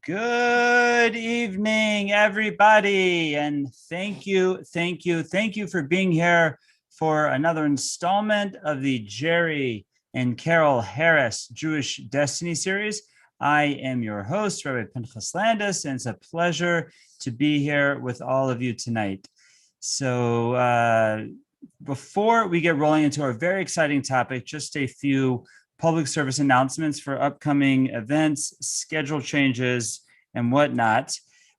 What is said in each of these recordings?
Good evening, everybody, and thank you for being here for another installment of the Jerry and Carol Harris Jewish Destiny series. I am your host, Rabbi Pinchas Landis, and it's a pleasure to be here with all of you tonight. So before we get rolling into our very exciting topic, just a few public service announcements for upcoming events, schedule changes, and whatnot.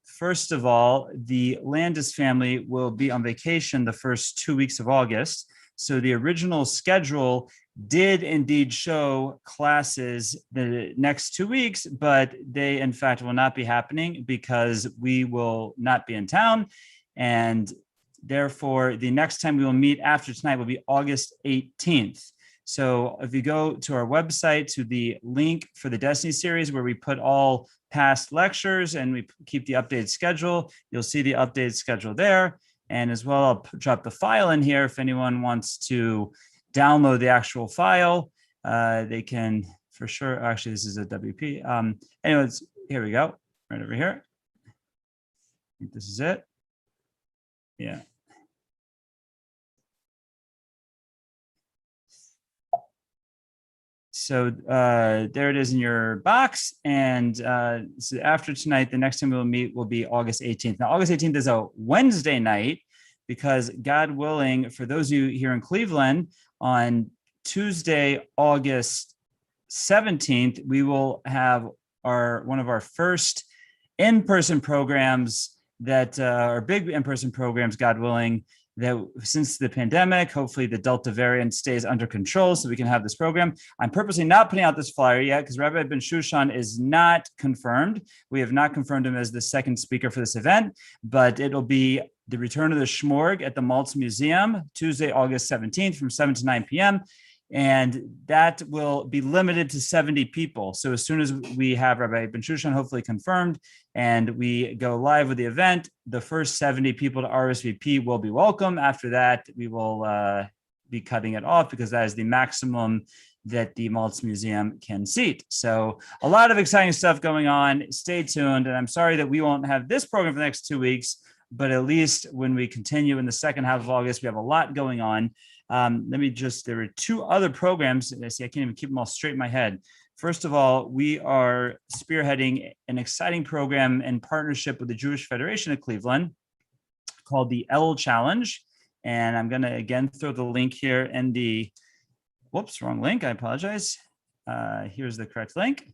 First of all, the Landis family will be on vacation the first 2 weeks of August. So the original schedule did indeed show classes the next 2 weeks, but they in fact will not be happening because we will not be in town. And therefore, the next time we will meet after tonight will be August 18th. So if you go to our website, to the link for the Destiny series, where we put all past lectures and we keep the updated schedule, you'll see the updated schedule there. And as well, I'll drop the file in here. If anyone wants to download the actual file, they can for sure. Actually, this is a WP. Anyways, here we go, right over here. I think this is it. Yeah. So there it is in your box. And so after tonight, the next time we'll meet will be August 18th. Now, August 18th is a Wednesday night because, God willing, for those of you here in Cleveland, on Tuesday, August 17th, we will have one of our first in-person programs that are big in-person programs, God willing, that since the pandemic, hopefully the Delta variant stays under control so we can have this program. I'm purposely not putting out this flyer yet because Rabbi Ben Shushan is not confirmed. We have not confirmed him as the second speaker for this event, but it'll be the return of the Shmorg at the Maltz Museum, Tuesday, August 17th from 7 to 9 p.m. And that will be limited to 70 people. So as soon as we have Rabbi Ben Shushan hopefully confirmed and we go live with the event, the first 70 people to RSVP will be welcome. After that, we will be cutting it off because that is the maximum that the Maltz Museum can seat. So a lot of exciting stuff going on. Stay tuned. And I'm sorry that we won't have this program for the next 2 weeks, but at least when we continue in the second half of August, we have a lot going on. There were two other programs. I can't even keep them all straight in my head. First of all, we are spearheading an exciting program in partnership with the Jewish Federation of Cleveland called the Elul Challenge. And I'm going to again throw the link here in the, whoops, wrong link. I apologize. Here's the correct link.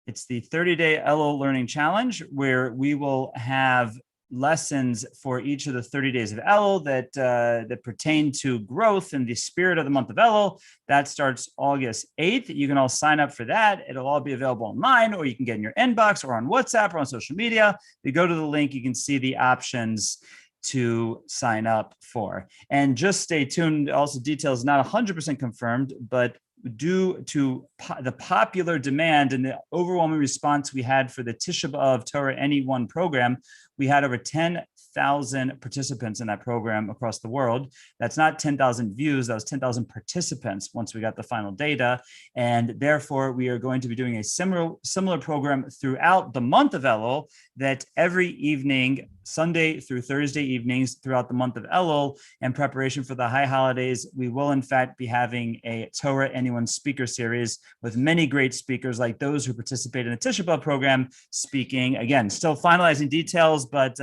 It's the 30-day Elul Learning Challenge, where we will have lessons for each of the 30 days of Elul that pertain to growth in the spirit of the month of Elul. That starts August 8th. You can all sign up for that. It'll all be available online, or you can get in your inbox or on WhatsApp or on social media. If you go to the link, you can see the options to sign up for. And just stay tuned. Also, details not 100% confirmed, but due to the popular demand and the overwhelming response we had for the Tisha B'Av Torah Anyone program, we had over 10,000 participants in that program across the world. That's not 10,000 views, that was 10,000 participants once we got the final data. And therefore, we are going to be doing a similar program throughout the month of Elul, that every evening, Sunday through Thursday evenings throughout the month of Elul, in preparation for the high holidays, we will in fact be having a Torah Anyone speaker series with many great speakers like those who participate in the Tisha B'Av program speaking. Again, still finalizing details, but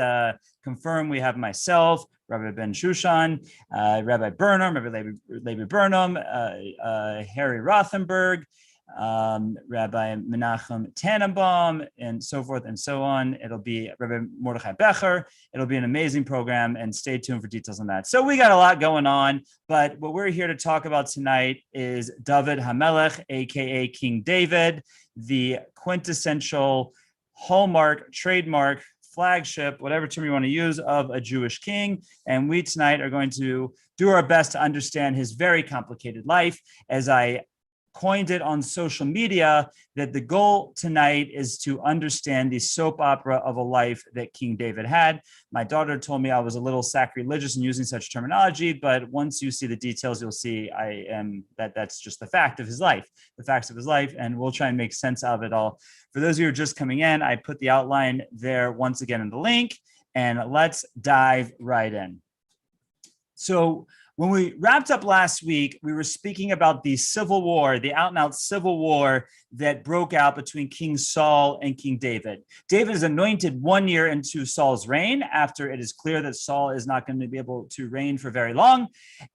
confirm we have myself, Rabbi Ben Shushan, Rabbi Burnham, Rabbi Levi Burnham, Harry Rothenberg, Rabbi Menachem Tannenbaum, and so forth and so on. It'll be Rabbi Mordechai Becher. It'll be an amazing program, and stay tuned for details on that. So we got a lot going on, but what we're here to talk about tonight is David HaMelech, aka King David, the quintessential hallmark, trademark, flagship, whatever term you want to use, of a Jewish king. And we tonight are going to do our best to understand his very complicated life. As I coined it on social media that the goal tonight is to understand the soap opera of a life that King David had. My daughter told me I was a little sacrilegious in using such terminology, but once you see the details, you'll see that's just the fact of his life, the facts of his life, and we'll try and make sense of it all. For those of you who are just coming in, I put the outline there once again in the link, and let's dive right in. So when we wrapped up last week, we were speaking about the civil war, the out and out civil war that broke out between King Saul and King David. David is anointed 1 year into Saul's reign after it is clear that Saul is not going to be able to reign for very long.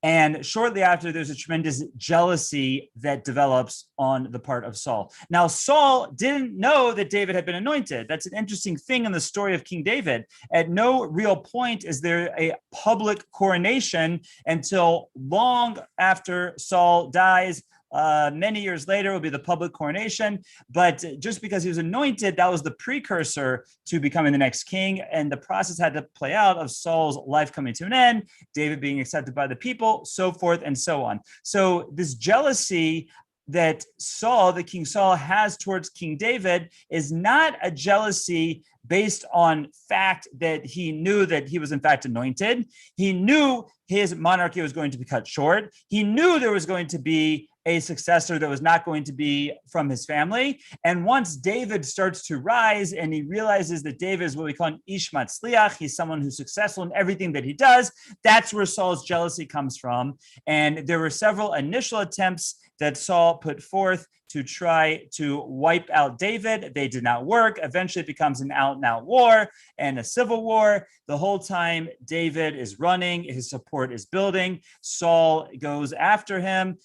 And shortly after, there's a tremendous jealousy that develops on the part of Saul. Now, Saul didn't know that David had been anointed. That's an interesting thing in the story of King David. At no real point is there a public coronation until long after Saul dies. Many years later will be the public coronation, but just because he was anointed, that was the precursor to becoming the next king, and the process had to play out of Saul's life coming to an end, David being accepted by the people, so forth and so on. So this jealousy that Saul, the King Saul, has towards King David is not a jealousy based on fact that he knew that he was in fact anointed. He knew his monarchy was going to be cut short. He knew there was going to be a successor that was not going to be from his family. And once David starts to rise and he realizes that David is what we call an ish matzliach, he's someone who's successful in everything that he does, that's where Saul's jealousy comes from. And there were several initial attempts that Saul put forth to try to wipe out David. They did not work. Eventually it becomes an out-and-out war and a civil war. The whole time David is running, his support is building. Saul goes after him.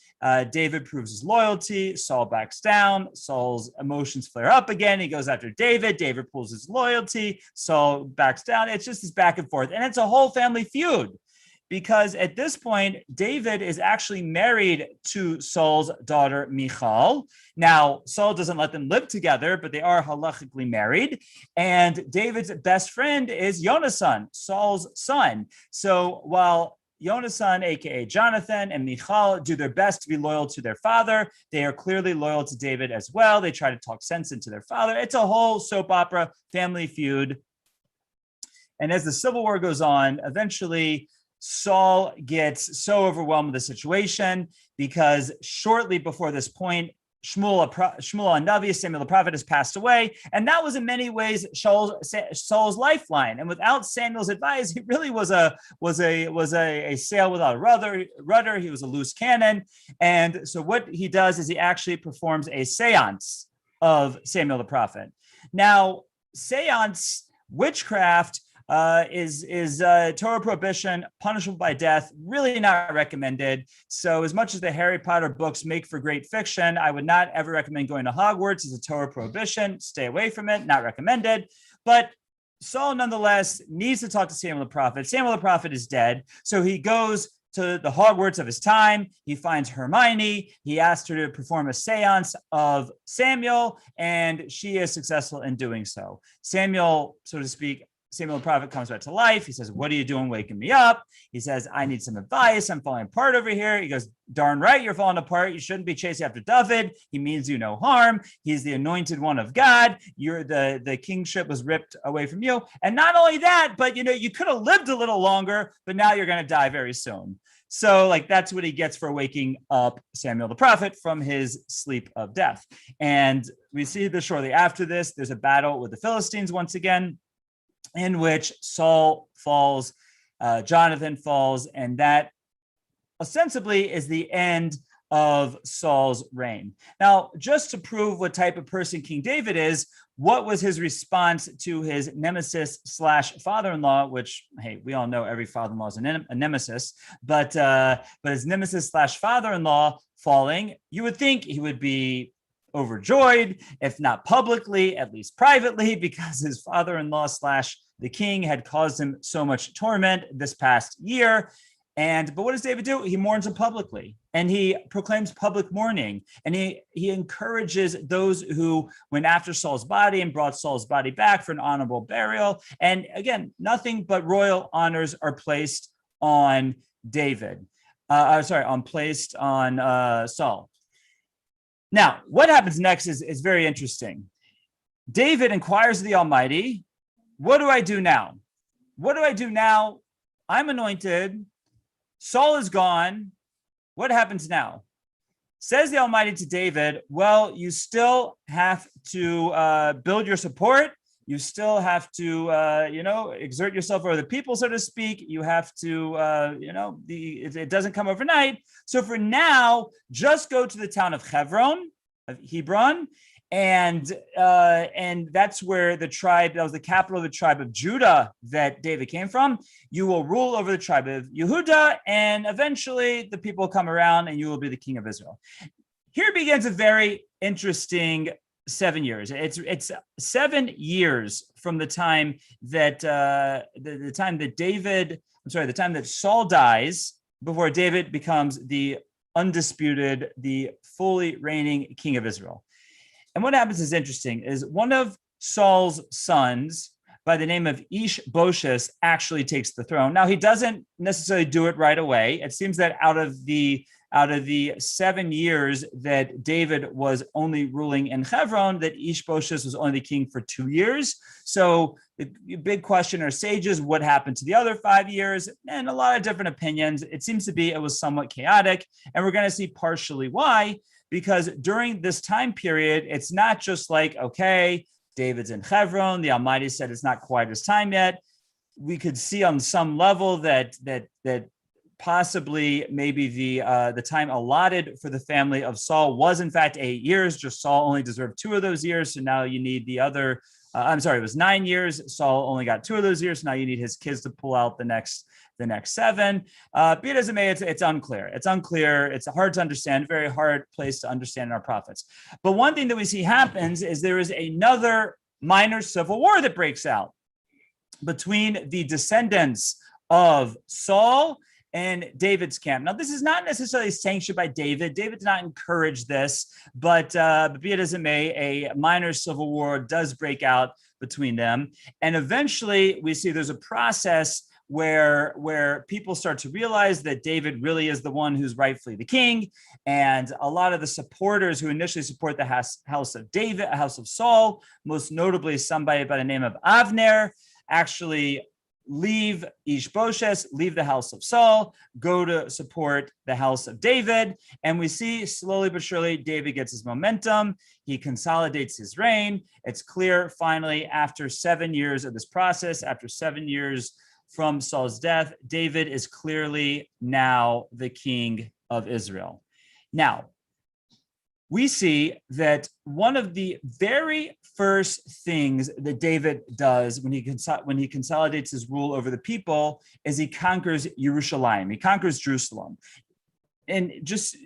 David proves his loyalty. Saul backs down. Saul's emotions flare up again. He goes after David. David pulls his loyalty. Saul backs down. It's just this back and forth. And it's a whole family feud, because at this point, David is actually married to Saul's daughter, Michal. Now, Saul doesn't let them live together, but they are halachically married. And David's best friend is Yonasan, Saul's son. So while Yonasan, aka Jonathan, and Michal do their best to be loyal to their father, they are clearly loyal to David as well. They try to talk sense into their father. It's a whole soap opera, family feud. And as the civil war goes on, eventually Saul gets so overwhelmed with the situation because shortly before this point, Shmuel Navi, Samuel the prophet, has passed away, and that was in many ways Saul's lifeline. And without Samuel's advice, he really was a sail without a rudder. He was a loose cannon. And so what he does is he actually performs a séance of Samuel the prophet. Now, séance, witchcraft, is Torah prohibition, punishable by death, really not recommended. So as much as the Harry Potter books make for great fiction, I would not ever recommend going to Hogwarts. It's a Torah prohibition. Stay away from it, not recommended. But Saul nonetheless needs to talk to Samuel the prophet. Samuel the prophet is dead. So he goes to the Hogwarts of his time. He finds Hermione. He asks her to perform a seance of Samuel, and she is successful in doing so. Samuel, so to speak, Samuel the prophet comes back to life. He says, "What are you doing waking me up?" He says, "I need some advice. I'm falling apart over here." He goes, "Darn right, you're falling apart. You shouldn't be chasing after David. He means you no harm. He's the anointed one of God. You're the kingship was ripped away from you. And not only that, but you could have lived a little longer, but now you're going to die very soon." So that's what he gets for waking up Samuel the prophet from his sleep of death. And we see this shortly after this. There's a battle with the Philistines once again, in which Saul falls, Jonathan falls, and that ostensibly is the end of Saul's reign. Now, just to prove what type of person King David is, what was his response to his nemesis / father-in-law, which, hey, we all know every father-in-law is a nemesis, but his nemesis / father-in-law falling, you would think he would be overjoyed, if not publicly, at least privately, because his father-in-law / the king had caused him so much torment this past year. But what does David do? He mourns him publicly, and he proclaims public mourning, and he encourages those who went after Saul's body and brought Saul's body back for an honorable burial. And again, nothing but royal honors are placed on David. Placed on Saul. Now, what happens next is very interesting. David inquires of the Almighty, what do I do now? What do I do now? I'm anointed. Saul is gone. What happens now? Says the Almighty to David, well, you still have to build your support. You still have to, exert yourself over the people, so to speak. You have to, it doesn't come overnight. So for now, just go to the town of Hebron, and that's where that was the capital of the tribe of Judah that David came from. You will rule over the tribe of Yehuda, and eventually the people will come around and you will be the king of Israel. Here begins a very interesting 7 years. It's 7 years from the time that the time that Saul dies before David becomes the undisputed, the fully reigning king of Israel. And what happens is interesting, is one of Saul's sons by the name of Ish-Bosheth actually takes the throne. Now, he doesn't necessarily do it right away. It seems that out of the 7 years that David was only ruling in Hebron, that Ish-Bosheth was only the king for 2 years. So the big question are sages, what happened to the other 5 years? And a lot of different opinions. It seems to be it was somewhat chaotic, and we're going to see partially why. Because during this time period, it's not just like, okay, David's in Hebron, the Almighty said it's not quite his time yet. We could see on some level that possibly maybe the time allotted for the family of Saul was in fact 8 years. Just Saul only deserved 2 of those years, so now you need the other. It was 9 years. Saul only got 2 of those years. So now you need his kids to pull out the next 7. Be it as it may, it's unclear. It's unclear. It's hard to understand, very hard place to understand in our prophets. But one thing that we see happens is there is another minor civil war that breaks out between the descendants of Saul and David's camp. Now, this is not necessarily sanctioned by David. David did not encourage this, but be it as it may, a minor civil war does break out between them. And eventually we see there's a process where people start to realize that David really is the one who's rightfully the king. And a lot of the supporters who initially support the house of David, house of Saul, most notably somebody by the name of Avner, actually leave Ish-Bosheth, leave the house of Saul, go to support the house of David. And we see slowly but surely David gets his momentum. He consolidates his reign. It's clear finally after 7 years of this process, after 7 years from Saul's death, David is clearly now the king of Israel. Now, we see that one of the very first things that David does when he consolidates his rule over the people is he conquers Jerusalem. He conquers Jerusalem. And just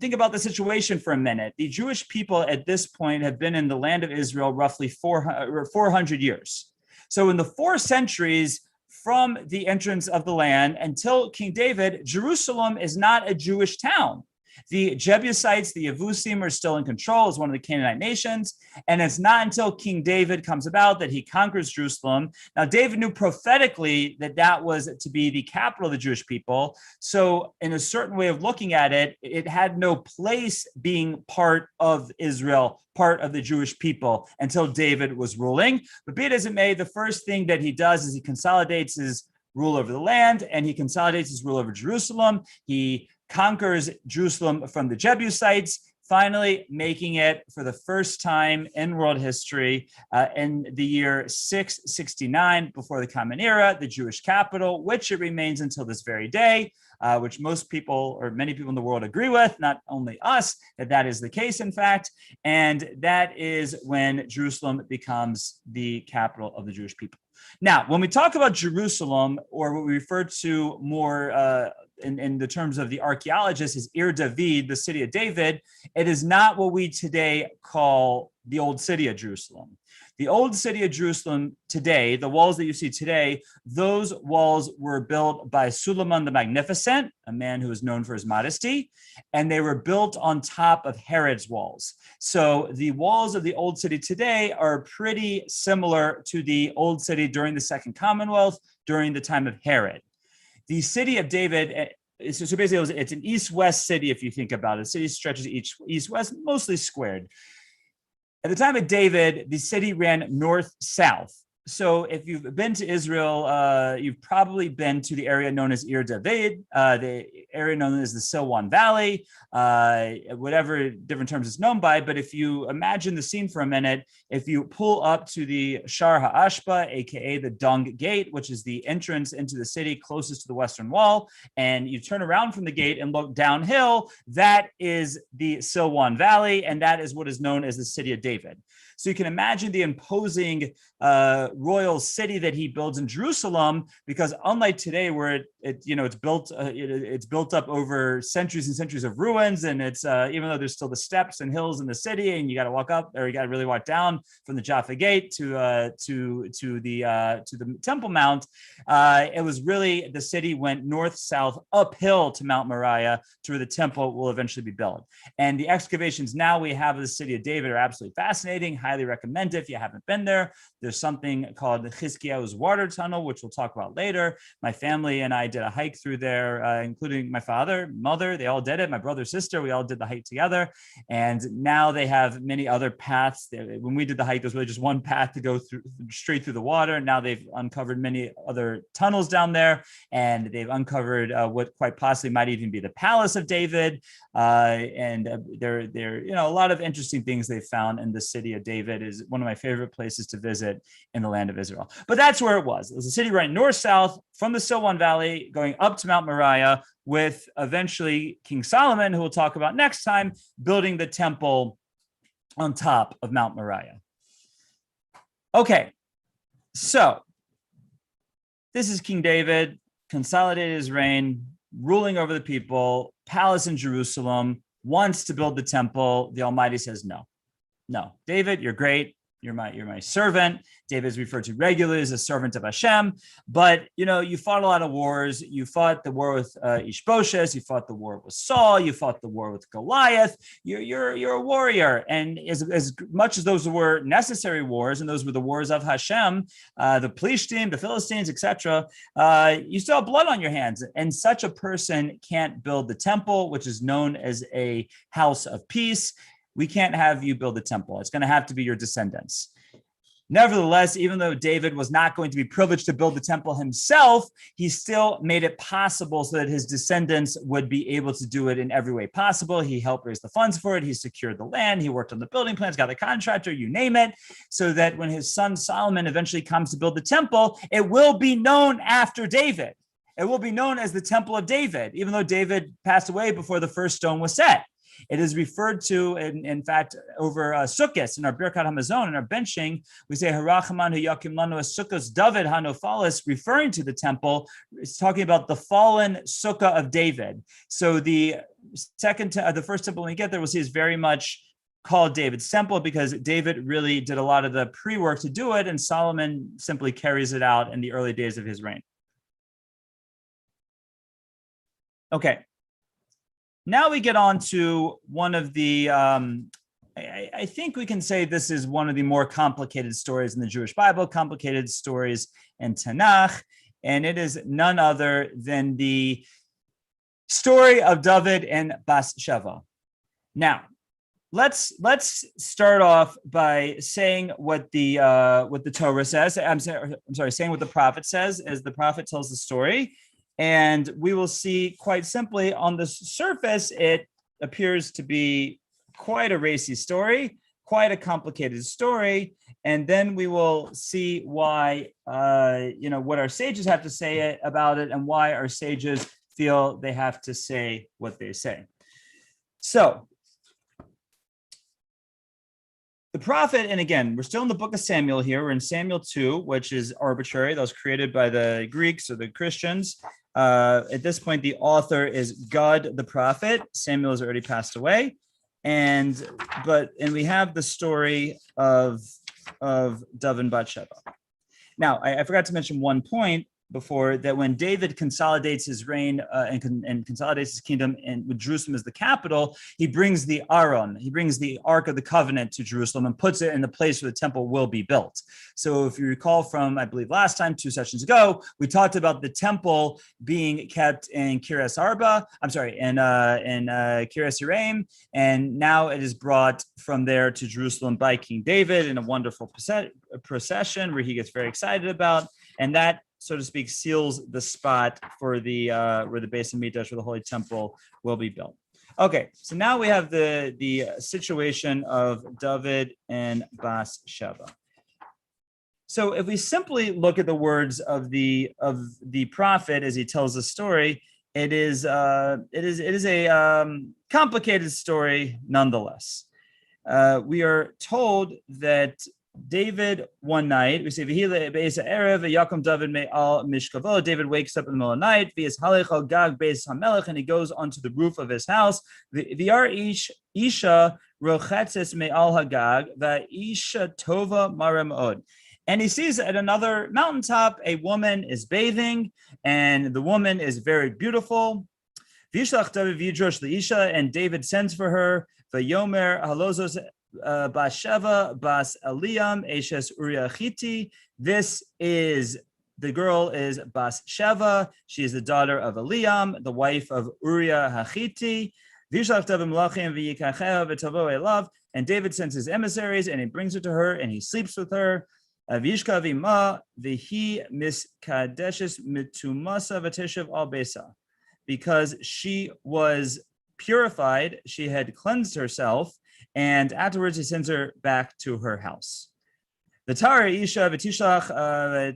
think about the situation for a minute. The Jewish people at this point have been in the land of Israel roughly 400 years. So in the 4 centuries from the entrance of the land until King David, Jerusalem is not a Jewish town. The Jebusites, the Yevusim, are still in control as one of the Canaanite nations. And it's not until King David comes about that he conquers Jerusalem. Now, David knew prophetically that that was to be the capital of the Jewish people. So in a certain way of looking at it, it had no place being part of Israel, part of the Jewish people until David was ruling. But be it as it may, the first thing that he does is he consolidates his rule over the land, and he consolidates his rule over Jerusalem. He conquers Jerusalem from the Jebusites, finally making it for the first time in world history in the year 669 before the Common Era, the Jewish capital, which it remains until this very day, which most people or many people in the world agree with, not only us, that is the case, in fact. And that is when Jerusalem becomes the capital of the Jewish people. Now, when we talk about Jerusalem, or what we refer to more in the terms of the archaeologists is Ir David, the city of David, it is not what we today call the old city of Jerusalem. The old city of Jerusalem today, the walls that you see today, those walls were built by Suleiman the Magnificent, a man who is known for his modesty, and they were built on top of Herod's walls. So the walls of the old city today are pretty similar to the old city during the Second Commonwealth, during the time of Herod. The city of David So basically, it's an east-west city if you think about it. The city stretches east-west, mostly squared. At the time of David, the city ran north-south. So if you've been to Israel, you've probably been to the area known as Ir David, the area known as the Silwan Valley, whatever different terms it's known by. But if you imagine the scene for a minute, if you pull up to the Shar HaAshba, aka the Dung Gate, which is the entrance into the city closest to the western wall, and you turn around from the gate and look downhill, that is the Silwan Valley, and that is what is known as the city of David. So you can imagine the imposing royal city that he builds in Jerusalem, because unlike today, where it's built up over centuries and centuries of ruins, and it's even though there's still the steps and hills in the city, and you got to walk up, or you got to really walk down from the Jaffa Gate to the Temple Mount. It was really, the city went north south uphill to Mount Moriah, to where the temple will eventually be built. And the excavations now we have of the city of David are absolutely fascinating. Highly recommend it if you haven't been there. There's something called the Chizkiyahu's water tunnel, which we'll talk about later. My family and I did a hike through there, including my father, mother. They all did it. My brother, sister, we all did the hike together. And now they have many other paths. When we did the hike, there was really just one path to go through straight through the water. Now they've uncovered many other tunnels down there, and they've uncovered what quite possibly might even be the Palace of David. There a lot of interesting things they found in the city of David. Is one of my favorite places to visit in the land of Israel. But that's where it was. It was a city running north-south from the Silwan Valley, going up to Mount Moriah, with eventually King Solomon, who we'll talk about next time, building the temple on top of Mount Moriah. Okay, so this is King David, consolidated his reign, ruling over the people, palace in Jerusalem, wants to build the temple. The Almighty says no. No, David, you're great. You're my servant. David is referred to regularly as a servant of Hashem. But, you fought a lot of wars. You fought the war with Ishbosheth. You fought the war with Saul. You fought the war with Goliath. You're a warrior. And as much as those were necessary wars, and those were the wars of Hashem, the Plishtim, the Philistines, etc., you still have blood on your hands. And such a person can't build the temple, which is known as a house of peace. We can't have you build a temple. It's going to have to be your descendants. Nevertheless, even though David was not going to be privileged to build the temple himself, he still made it possible so that his descendants would be able to do it in every way possible. He helped raise the funds for it. He secured the land. He worked on the building plans, got the contractor, you name it, so that when his son Solomon eventually comes to build the temple, it will be known after David. It will be known as the Temple of David, even though David passed away before the first stone was set. It is referred to, in fact, over Sukkot, in our Birkat Hamazon, in our benching, we say, Harachaman Hayakim Lanu Sukkos David Hanofalis, referring to the temple. It's talking about the fallen Sukkah of David. So the first temple when we get there, we'll see is very much called David's temple, because David really did a lot of the pre-work to do it, and Solomon simply carries it out in the early days of his reign. Okay. Now we get on to one of the, I think we can say this is one of the more complicated stories in the Jewish Bible, complicated stories in Tanakh, and it is none other than the story of David and Batsheva. Now, let's start off by saying what the Torah says. I'm sorry, saying what the prophet says, as the prophet tells the story. And we will see, quite simply, on the surface, it appears to be quite a racy story, quite a complicated story. And then we will see why, what our sages have to say about it, and why our sages feel they have to say what they say. So, the prophet, and again, we're still in the book of Samuel here. We're in Samuel 2, which is arbitrary. That was created by the Greeks or the Christians. At this point, the author is God the prophet. Samuel has already passed away. And we have the story of David and Batsheva. Now, I forgot to mention one point. before that when David consolidates his reign and consolidates his kingdom and with Jerusalem as the capital, he brings the Aron, he brings the Ark of the Covenant to Jerusalem and puts it in the place where the temple will be built. So if you recall from, I believe last time, 2 sessions ago, we talked about the temple being kept in Kiryas Arba, in Kiryas Yerim, and now it is brought from there to Jerusalem by King David in a wonderful procession where he gets very excited about, and that, so to speak, seals the spot for the where the Beis Hamikdash, where the Holy Temple will be built. Okay, so now we have the situation of David and Batsheva. So if we simply look at the words of the prophet as he tells the story, it is a complicated story nonetheless. We are told that David one night, we say David wakes up in the middle of the night, and he goes onto the roof of his house. And he sees at another mountaintop a woman is bathing, and the woman is very beautiful. And David sends for her. Batsheva bas Eliam eshes Uriah Hitti. The girl is Batsheva. She is the daughter of Eliam, the wife of Uriah Hitti. And David sends his emissaries, and he brings her to her, and he sleeps with her. Because she was purified, she had cleansed herself, and afterwards he sends her back to her house. The Tara Isha v'tishlach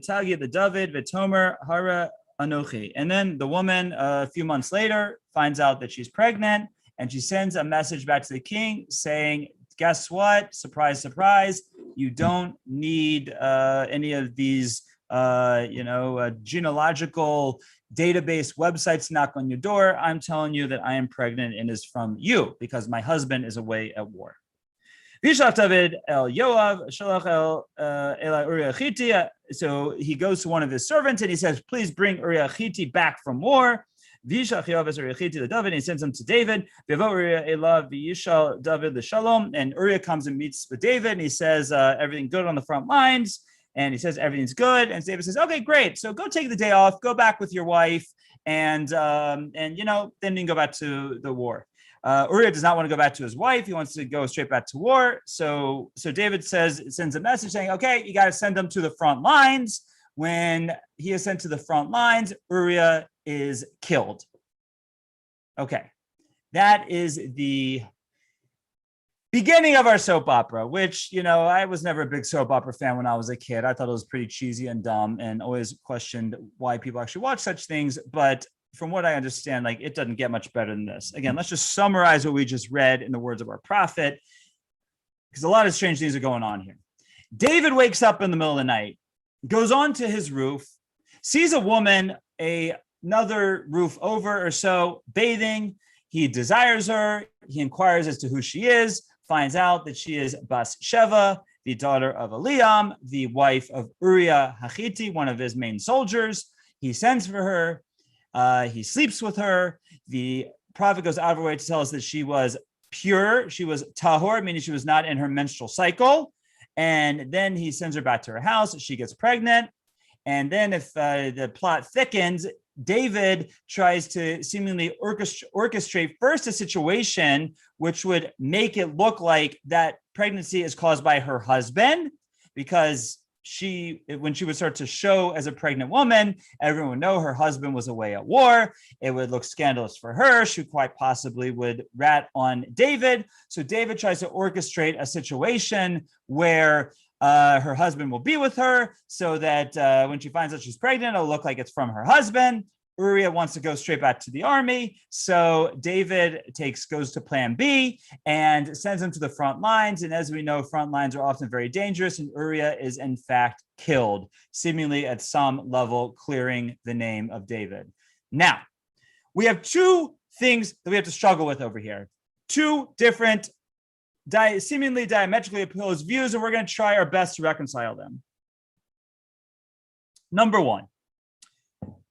Tagi the David v'tomer hara anochi. And then the woman a few months later finds out that she's pregnant, and she sends a message back to the king saying, guess what? Surprise, surprise. You don't need any of these genealogical database websites knock on your door. I'm telling you that I am pregnant and is from you because my husband is away at war. David el Yoav shalach el Uriah Hitti. So he goes to one of his servants and he says, please bring Uriah Hitti back from war. And he sends him to David. And Uriah comes and meets with David, and he says, everything good on the front lines. And he says, everything's good. And David says, okay, great. So go take the day off, go back with your wife, and then you can go back to the war. Uriah does not want to go back to his wife. He wants to go straight back to war. So David sends a message saying, okay, you got to send them to the front lines. When he is sent to the front lines, Uriah is killed. Okay, that is the beginning of our soap opera, which, I was never a big soap opera fan when I was a kid. I thought it was pretty cheesy and dumb and always questioned why people actually watch such things. But from what I understand, it doesn't get much better than this. Again, let's just summarize what we just read in the words of our prophet, because a lot of strange things are going on here. David wakes up in the middle of the night, goes onto his roof, sees a woman, another roof over or so, bathing. He desires her. He inquires as to who she is, finds out that she is Batsheva, the daughter of Eliam, the wife of Uriah Hitti, one of his main soldiers. He sends for her. He sleeps with her. The prophet goes out of her way to tell us that she was pure. She was tahor, meaning she was not in her menstrual cycle. And then he sends her back to her house. She gets pregnant. And then if the plot thickens, David tries to seemingly orchestrate first a situation which would make it look like that pregnancy is caused by her husband, because when she would start to show as a pregnant woman, everyone would know her husband was away at war. It would look scandalous for her. She quite possibly would rat on David. So David tries to orchestrate a situation where her husband will be with her so that when she finds out she's pregnant, it'll look like it's from her husband. Uriah wants to go straight back to the army. So David goes to plan B and sends him to the front lines. And as we know, front lines are often very dangerous. And Uriah is in fact killed, seemingly at some level clearing the name of David. Now, we have two things that we have to struggle with over here. Two different seemingly diametrically opposed views, and we're going to try our best to reconcile them. Number one,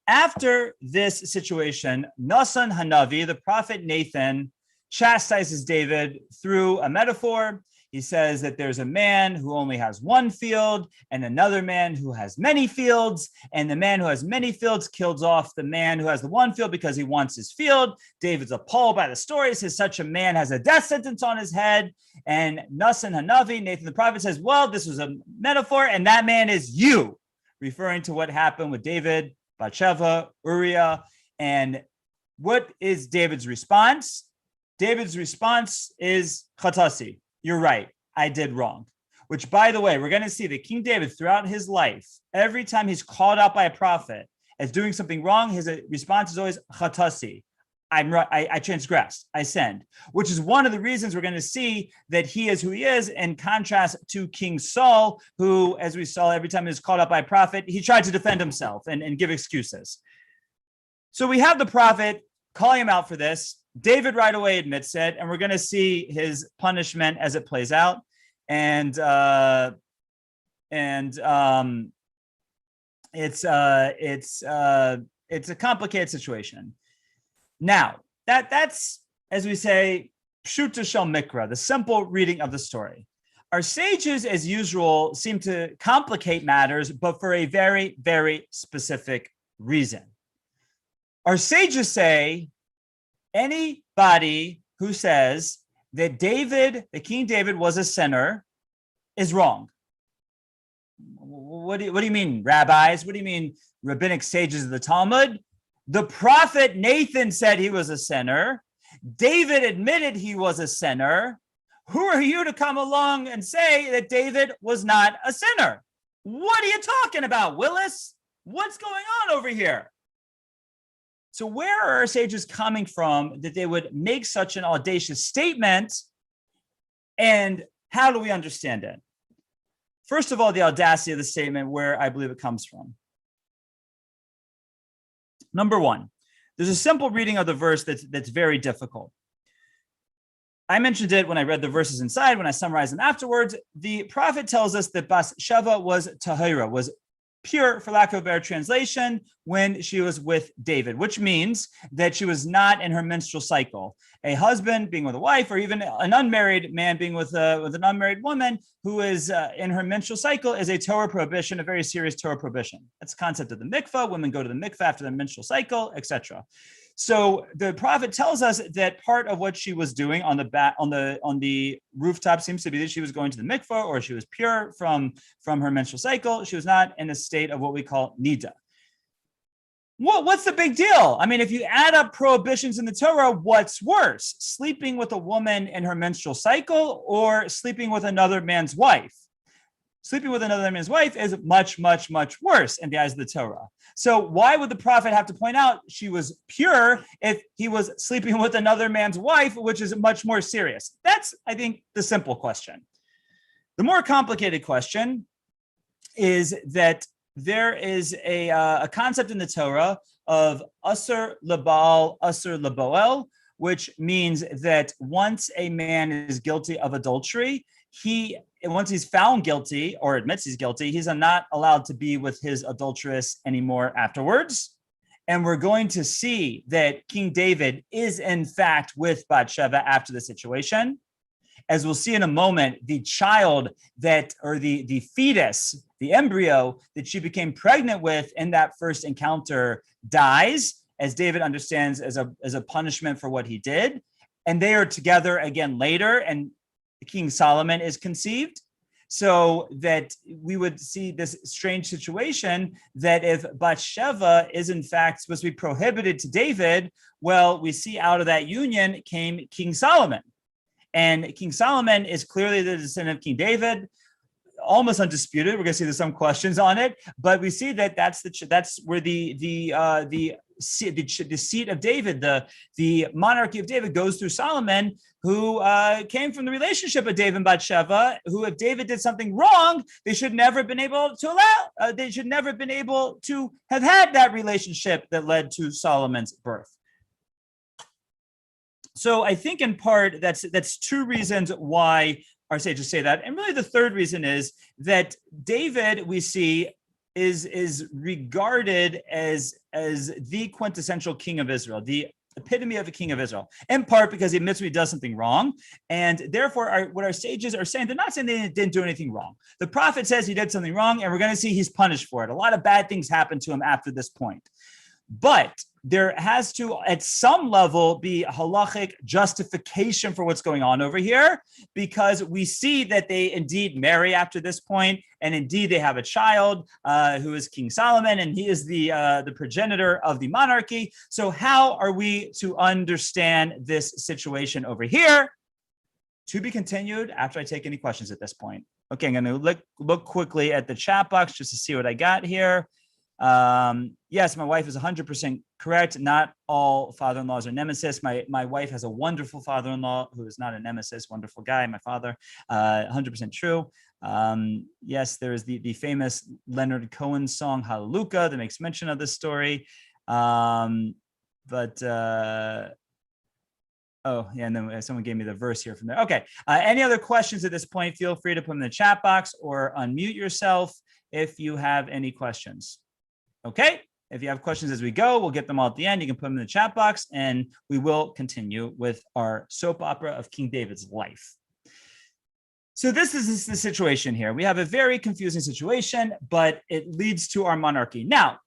After this situation, Nathan Hanavi, the prophet Nathan, chastises David through a metaphor. He says that there's a man who only has one field and another man who has many fields, and the man who has many fields kills off the man who has the one field because he wants his field. David's appalled by the story, says such a man has a death sentence on his head. And Nathan Hanavi, Nathan the prophet, says, well, this was a metaphor, and that man is you, referring to what happened with David, Batsheva, Uriah. And what is David's response? David's response is chatasi. You're right. I did wrong. Which, by the way, we're going to see that King David throughout his life, every time he's called out by a prophet as doing something wrong, his response is always chatasi. I'm right. I transgressed. I sinned, which is one of the reasons we're going to see that he is who he is in contrast to King Saul, who, as we saw, every time he was called out by a prophet, he tried to defend himself and give excuses. So we have the prophet calling him out for this. David right away admits it, and we're going to see his punishment as it plays out. And it's a complicated situation. Now, that's, as we say, pshuta shel mikra, the simple reading of the story. Our sages, as usual, seem to complicate matters, but for a very, very specific reason. Our sages say anybody who says that David, the King David, was a sinner is wrong. What do you mean, rabbis? What do you mean, rabbinic sages of the Talmud? The prophet Nathan said he was a sinner. David admitted he was a sinner. Who are you to come along and say that David was not a sinner? What are you talking about, Willis? What's going on over here? So where are our sages coming from that they would make such an audacious statement? And how do we understand it? First of all, the audacity of the statement, where I believe it comes from. Number one, there's a simple reading of the verse that's very difficult. I mentioned it when I read the verses inside, when I summarized them afterwards. The prophet tells us that Batsheva was tahira, was pure, for lack of a better translation, when she was with David, which means that she was not in her menstrual cycle. A husband being with a wife, or even an unmarried man being with an unmarried woman who is in her menstrual cycle, is a Torah prohibition, a very serious Torah prohibition. That's the concept of the mikvah. Women go to the mikvah after their menstrual cycle, etc. So the prophet tells us that part of what she was doing on the rooftop seems to be that she was going to the mikvah, or she was pure from her menstrual cycle. She was not in a state of what we call nida. What's the big deal? I mean, if you add up prohibitions in the Torah, what's worse? Sleeping with a woman in her menstrual cycle or sleeping with another man's wife? Sleeping with another man's wife is much, much, much worse in the eyes of the Torah. So why would the prophet have to point out she was pure if he was sleeping with another man's wife, which is much more serious? That's, I think, the simple question. The more complicated question is that there is a concept in the Torah of asur lebal, asur leboel, which means that once a man is guilty of adultery, once he's found guilty or admits he's guilty, he's not allowed to be with his adulteress anymore afterwards. And we're going to see that King David is in fact with Batsheva after the situation. As we'll see in a moment, the child the fetus, the embryo that she became pregnant with in that first encounter dies, as David understands, as a punishment for what he did. And they are together again later, and King Solomon is conceived. So that we would see this strange situation that if Batsheva is in fact supposed to be prohibited to David, well, we see out of that union came King Solomon. And King Solomon is clearly the descendant of King David, almost undisputed. We're going to see there's some questions on it, but we see that that's where the seat of David, the monarchy of David, goes through Solomon, who came from the relationship of David and Batsheva, who, if David did something wrong, they should never have been able to allow. They should never have been able to have had that relationship that led to Solomon's birth. So I think in part that's two reasons why our sages say that. And really the third reason is that David, we see, is regarded as the quintessential king of Israel, the epitome of a king of Israel, in part because he admits when he does something wrong. And therefore, what our sages are saying, they're not saying they didn't do anything wrong. The prophet says he did something wrong, and we're going to see he's punished for it. A lot of bad things happen to him after this point. But there has to, at some level, be a halachic justification for what's going on over here, because we see that they indeed marry after this point, and indeed they have a child who is King Solomon, and he is the progenitor of the monarchy. So how are we to understand this situation over here? To be continued after I take any questions at this point. Okay, I'm going to look quickly at the chat box just to see what I got here. Yes, my wife is 100% correct. Not all father-in-laws are nemesis. My wife has a wonderful father-in-law who is not a nemesis, wonderful guy, my father, 100% true. Yes, there is the famous Leonard Cohen song, Hallelujah, that makes mention of this story. Oh, yeah, and then someone gave me the verse here from there. Okay, any other questions at this point, feel free to put them in the chat box or unmute yourself if you have any questions. Okay, if you have questions as we go, we'll get them all at the end. You can put them in the chat box, and we will continue with our soap opera of King David's life. So this is the situation here. We have a very confusing situation, but it leads to our monarchy. Now,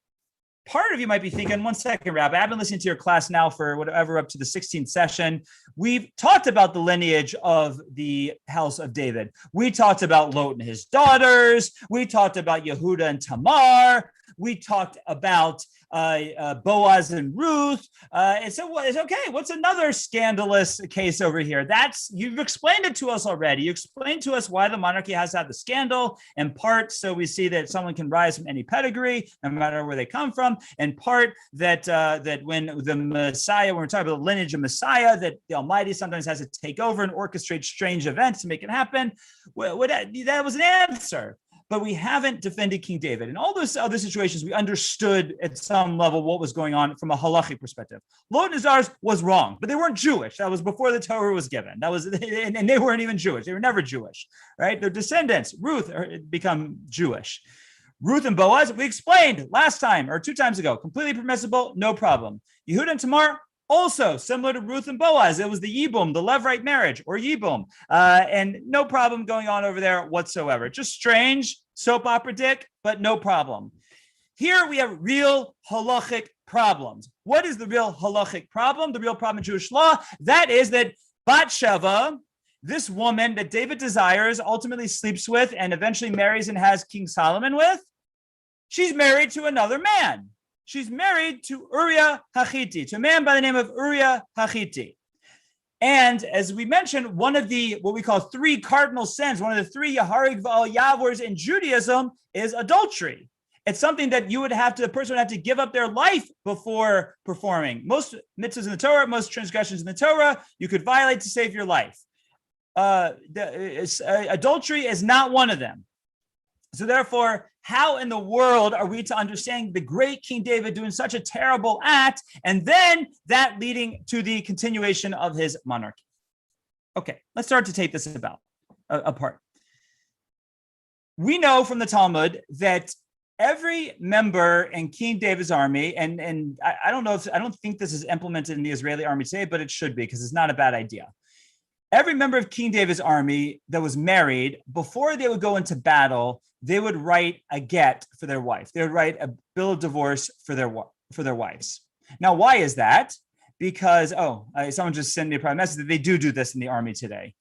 part of you might be thinking, 1 second, Rabbi, I've been listening to your class now for whatever, up to the 16th session. We've talked about the lineage of the house of David. We talked about Lot and his daughters. We talked about Yehuda and Tamar. We talked about Boaz and Ruth. And so it's okay. What's another scandalous case over here? You've explained it to us already. You explained to us why the monarchy has to have the scandal, in part so we see that someone can rise from any pedigree, no matter where they come from, in part that when the Messiah, when we're talking about the lineage of Messiah, that the Almighty sometimes has to take over and orchestrate strange events to make it happen. That was an answer. But we haven't defended King David. In all those other situations, we understood at some level what was going on from a halachic perspective. Lot and his daughters was wrong, but they weren't Jewish. That was before the Torah was given. And they weren't even Jewish. They were never Jewish, right? Their descendants, Ruth, become Jewish. Ruth and Boaz, we explained last time or 2 times ago, completely permissible, no problem. Yehuda and Tamar, also similar to Ruth and Boaz. It was the Yibum, the Levirate marriage, or Yibum, and no problem going on over there whatsoever. Just strange, soap opera dick, but no problem. Here we have real halachic problems. What is the real halachic problem? The real problem in Jewish law, that is that Batsheva, this woman that David desires, ultimately sleeps with and eventually marries and has King Solomon with, she's married to another man. She's married to Uriah Hachiti, to a man by the name of Uriah Hachiti. And as we mentioned, one of the, what we call 3 cardinal sins, one of the 3 Yaharig V'al Yavors in Judaism is adultery. It's something that the person would have to give up their life before performing. Most mitzvahs in the Torah, most transgressions in the Torah, you could violate to save your life. Adultery is not one of them. So therefore, how in the world are we to understand the great King David doing such a terrible act, and then that leading to the continuation of his monarchy? Okay, let's start to take this apart. We know from the Talmud that every member in King David's army, and I don't think this is implemented in the Israeli army today, but it should be, because it's not a bad idea. Every member of King David's army that was married, before they would go into battle, they would write a get for their wife. They would write a bill of divorce for their wives. Now, why is that? Because, someone just sent me a private message that they do this in the army today.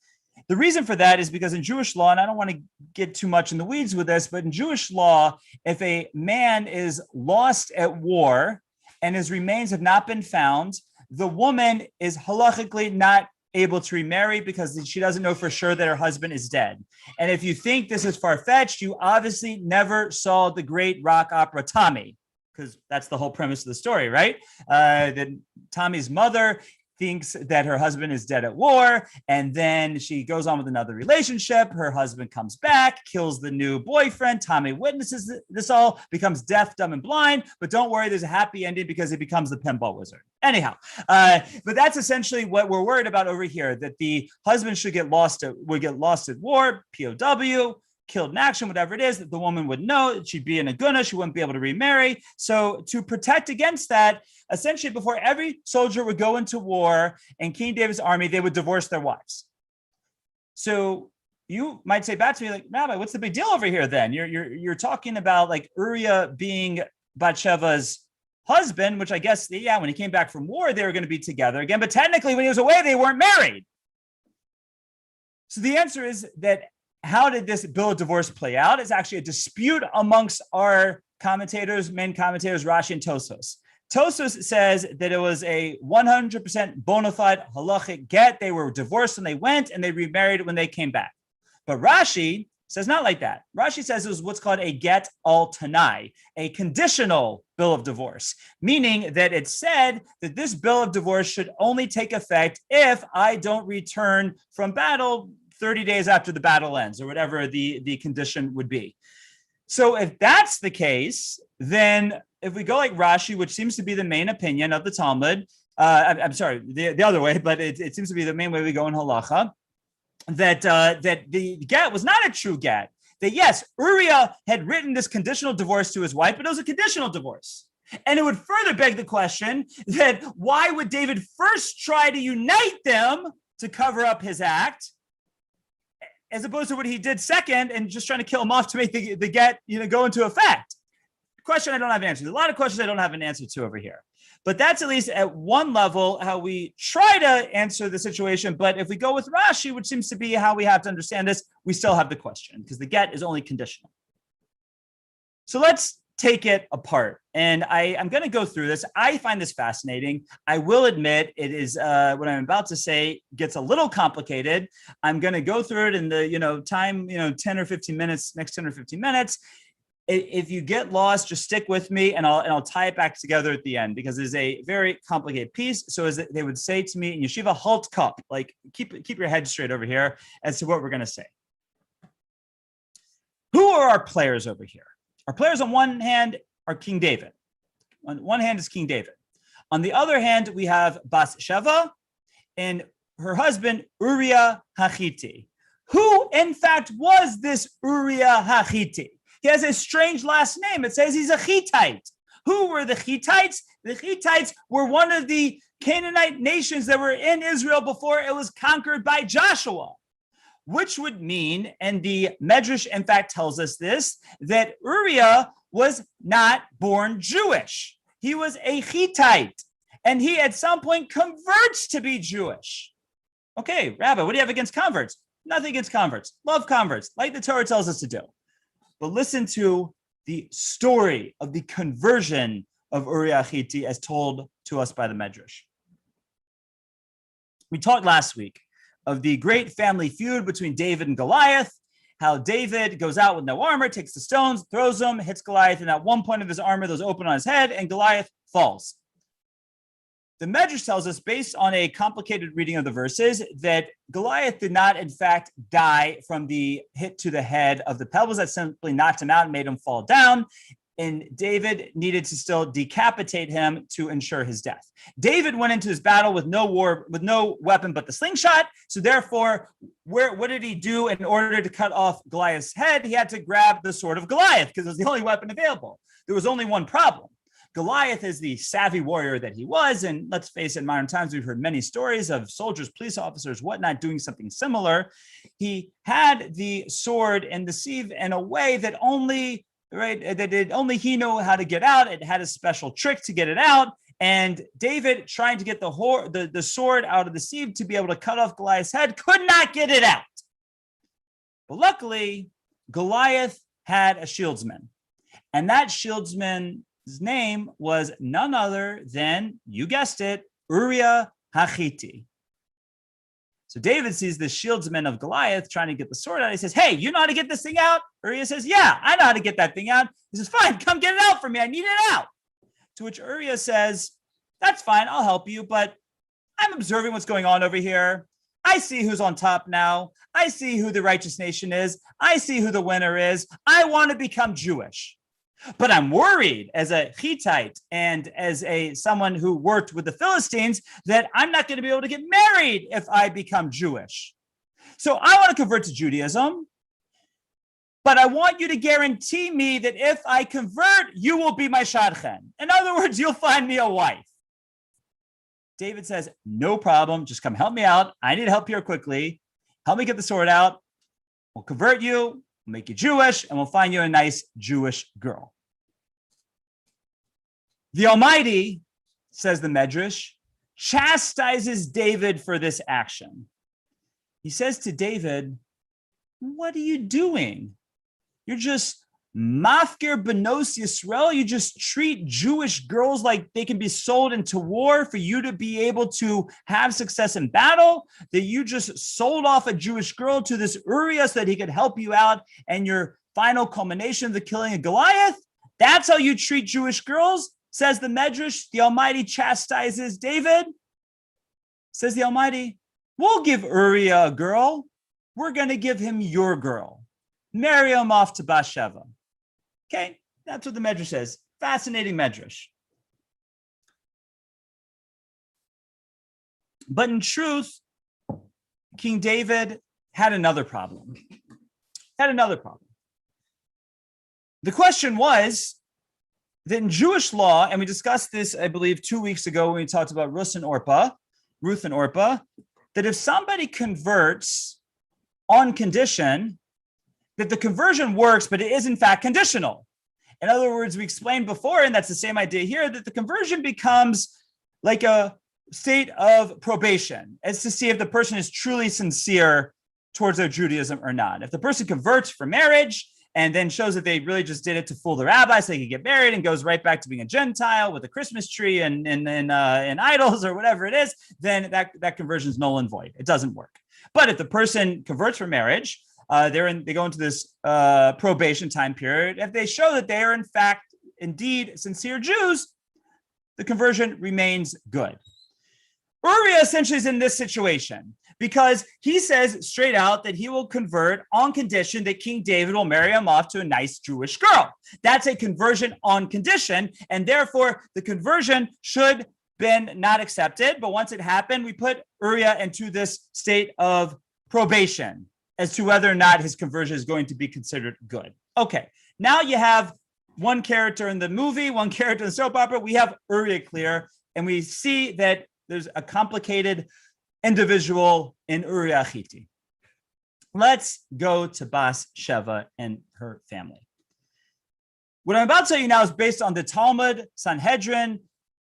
The reason for that is because in Jewish law, and I don't want to get too much in the weeds with this, but in Jewish law, if a man is lost at war and his remains have not been found, the woman is halachically not able to remarry because she doesn't know for sure that her husband is dead. And if you think this is far-fetched, you obviously never saw the great rock opera Tommy, because that's the whole premise of the story, right? That Tommy's mother thinks that her husband is dead at war, and then she goes on with another relationship. Her husband comes back, kills the new boyfriend. Tommy witnesses this all, becomes deaf, dumb, and blind. But don't worry, there's a happy ending because he becomes the pinball wizard. Anyhow, but that's essentially what we're worried about over here, that the husband would get lost at war, POW, killed in action, whatever it is, that the woman would know. She'd be in a guna. She wouldn't be able to remarry. So to protect against that, essentially before every soldier would go into war in King David's army, they would divorce their wives. So you might say back to me, like, Rabbi, what's the big deal over here then? You're talking about like Uriah being Batsheva's husband, which I guess, when he came back from war, they were going to be together again. But technically, when he was away, they weren't married. So the answer is that how did this bill of divorce play out? It's actually a dispute amongst our commentators, main commentators, Rashi and Tosfos. Tosfos says that it was a 100% bona fide halachic get. They were divorced when they went, and they remarried when they came back. But Rashi says not like that. Rashi says it was what's called a get al tanai, a conditional bill of divorce, meaning that it said that this bill of divorce should only take effect if I don't return from battle 30 days after the battle ends, or whatever the condition would be. So if that's the case, then if we go like Rashi, which seems to be the main opinion of the Talmud, I'm sorry, the other way, but it seems to be the main way we go in halacha, that the get was not a true get. That yes, Uriah had written this conditional divorce to his wife, but it was a conditional divorce. And it would further beg the question that why would David first try to unite them to cover up his act, as opposed to what he did second and just trying to kill him off to make the get go into effect? Question I don't have an answer to. A lot of questions I don't have an answer to over here. But that's at least at one level how we try to answer the situation. But if we go with Rashi, which seems to be how we have to understand this, we still have the question because the get is only conditional. So let's take it apart. And I'm going to go through this. I find this fascinating. I will admit it is what I'm about to say gets a little complicated. I'm going to go through it in the time 10 or 15 minutes, next 10 or 15 minutes. If you get lost, just stick with me, and I'll tie it back together at the end because it's a very complicated piece. So as they would say to me in yeshiva, halt cup, like keep your head straight over here as to what we're going to say. Who are our players over here? Our players on one hand are King David. On one hand is King David. On the other hand, we have Batsheva and her husband Uriah Hachiti. Who, in fact, was this Uriah Hachiti? He has a strange last name. It says he's a Hittite. Who were the Hittites? The Hittites were one of the Canaanite nations that were in Israel before it was conquered by Joshua, which would mean, and the Medrash in fact tells us this, that Uriah was not born Jewish. He was a Hittite, and he at some point converts to be Jewish. Okay, Rabbi, what do you have against converts? Nothing against converts. Love converts, like the Torah tells us to do. But listen to the story of the conversion of Uriah Hittite as told to us by the Medrash. We talked last week of the great family feud between David and Goliath, how David goes out with no armor, takes the stones, throws them, hits Goliath, and at one point of his armor, those open on his head, and Goliath falls. The Medrash tells us, based on a complicated reading of the verses, that Goliath did not, in fact, die from the hit to the head of the pebbles that simply knocked him out and made him fall down. And David needed to still decapitate him to ensure his death. David went into his battle with no weapon but the slingshot. So therefore, what did he do in order to cut off Goliath's head? He had to grab the sword of Goliath because it was the only weapon available. There was only one problem. Goliath is the savvy warrior that he was. And let's face it, in modern times, we've heard many stories of soldiers, police officers, whatnot, doing something similar. He had the sword and the sieve in a way that only he knew how to get out. It had a special trick to get it out. And David, trying to get the sword out of the sieve to be able to cut off Goliath's head, could not get it out. But luckily, Goliath had a shieldsman. And that shieldsman, his name was none other than, you guessed it, Uriah Hachiti. So David sees the shieldsman of Goliath trying to get the sword out. He says, hey, you know how to get this thing out? Uriah says, yeah, I know how to get that thing out. He says, fine, come get it out for me. I need it out. To which Uriah says, that's fine, I'll help you, but I'm observing what's going on over here. I see who's on top now. I see who the righteous nation is. I see who the winner is. I want to become Jewish. But I'm worried as a Hittite and as someone who worked with the Philistines that I'm not going to be able to get married if I become Jewish. So I want to convert to Judaism, but I want you to guarantee me that if I convert, you will be my shadchan. In other words, you'll find me a wife. David says, no problem. Just come help me out. I need help here quickly. Help me get the sword out. We'll convert you, we'll make you Jewish, and we'll find you a nice Jewish girl. The Almighty, says the Medrash, chastises David for this action. He says to David, what are you doing? You're just mafkir benos Yisrael. You just treat Jewish girls like they can be sold into war for you to be able to have success in battle, that you just sold off a Jewish girl to this Uriah so that he could help you out and your final culmination of the killing of Goliath. That's how you treat Jewish girls, says the Medrash. The Almighty chastises David. Says the Almighty, we'll give Uriah a girl. We're going to give him your girl. Marry him off to Batsheva. Okay, that's what the Medrash says. Fascinating Medrash. But in truth, King David had another problem. The question was that in Jewish law, and we discussed this, I believe, 2 weeks ago when we talked about Ruth and Orpah, that if somebody converts on condition, that the conversion works, but it is in fact conditional. In other words, we explained before, and that's the same idea here, that the conversion becomes like a state of probation, as to see if the person is truly sincere towards their Judaism or not. If the person converts for marriage and then shows that they really just did it to fool the rabbi so they could get married and goes right back to being a Gentile with a Christmas tree and idols or whatever it is, then that conversion is null and void. It doesn't work. But if the person converts for marriage, they go into this probation time period. If they show that they are in fact, indeed, sincere Jews, the conversion remains good. Uriah essentially is in this situation because he says straight out that he will convert on condition that King David will marry him off to a nice Jewish girl. That's a conversion on condition, and therefore the conversion should been not accepted. But once it happened, we put Uriah into this state of probation as to whether or not his conversion is going to be considered good. Okay, now you have one character in the movie, one character in the soap opera. We have Uriah clear, and we see that there's a complicated individual in Uriah Hitti. Let's go to Batsheva and her family. What I'm about to tell you now is based on the Talmud, Sanhedrin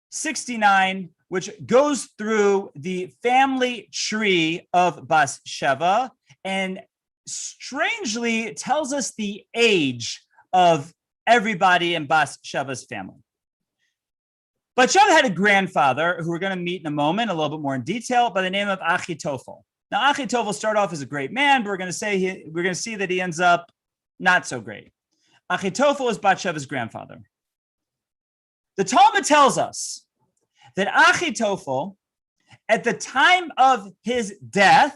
69, which goes through the family tree of Batsheva and strangely tells us the age of everybody in Bathsheba's family. Batsheva had a grandfather who we're going to meet in a moment, a little bit more in detail, by the name of Achitophel. Now, Achitophel started off as a great man, but we're going to see that he ends up not so great. Achitophel is Bathsheba's grandfather. The Talmud tells us that Achitophel, at the time of his death,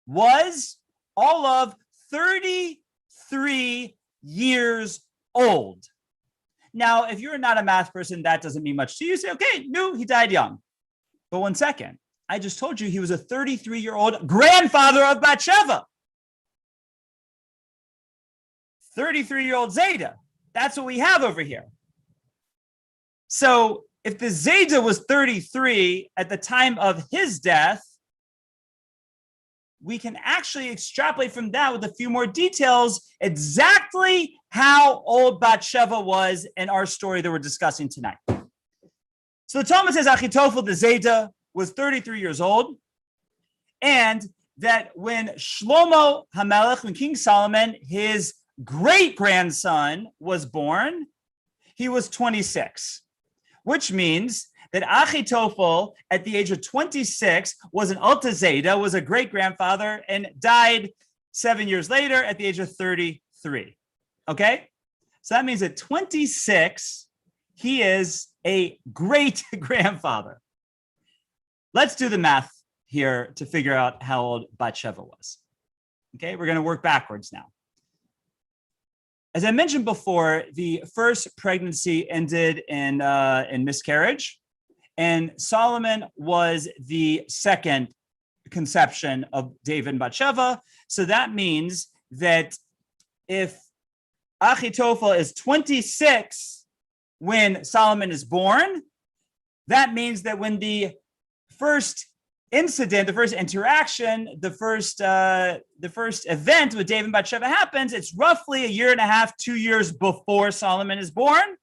was all of 33 years old. Now, if you're not a math person, that doesn't mean much to you. You say, okay, no, he died young. But 1 second, I just told you he was a 33-year-old grandfather of Batsheva. 33-year-old Zeta. That's what we have over here. So if the Zeta was 33 at the time of his death, we can actually extrapolate from that with a few more details exactly how old Batsheva was in our story that we're discussing tonight. So the Talmud says Achitophel the Zeta was 33 years old, and that when Shlomo HaMelech, when King Solomon, his great-grandson, was born, he was 26, which means that Achitophel, at the age of 26, was an Alta Zeta, was a great-grandfather, and died 7 years later at the age of 33. Okay? So that means at 26, he is a great-grandfather. Let's do the math here to figure out how old Batsheva was. Okay? We're going to work backwards now. As I mentioned before, the first pregnancy ended in miscarriage. And Solomon was the second conception of David and Batsheva. So that means that if Achitophel is 26 when Solomon is born, that means that when the first incident, the first interaction, the first event with David and Batsheva happens, it's roughly a year and a half, 2 years before Solomon is born.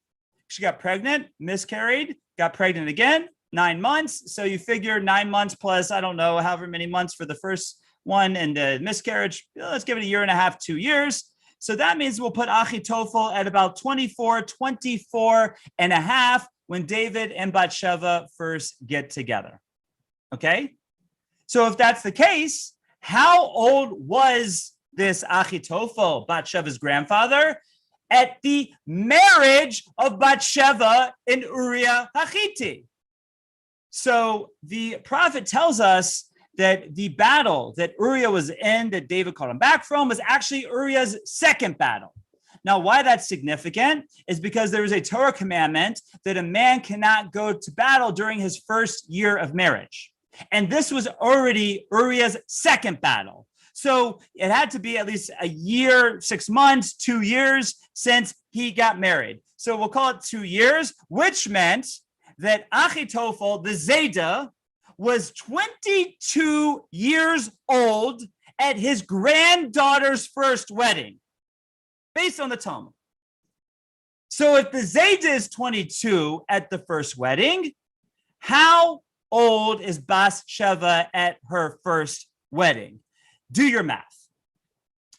She got pregnant, miscarried, got pregnant again, 9 months. So you figure 9 months plus, I don't know, however many months for the first one and the miscarriage. Let's give it a year and a half, 2 years. So that means we'll put Achitophel at about 24 and a half when David and Batsheva first get together. Okay? So if that's the case, how old was this Achitophel, Batsheva's grandfather, at the marriage of Batsheva and Uriah Hachiti? So the prophet tells us that the battle that Uriah was in, that David called him back from, was actually Uriah's second battle. Now, why that's significant is because there is a Torah commandment that a man cannot go to battle during his first year of marriage. And this was already Uriah's second battle. So it had to be at least a year, 6 months, 2 years since he got married. So we'll call it 2 years, which meant that Achitophel, the Zayda, was 22 years old at his granddaughter's first wedding, based on the Talmud. So if the Zayda is 22 at the first wedding, how old is Batsheva at her first wedding? Do your math.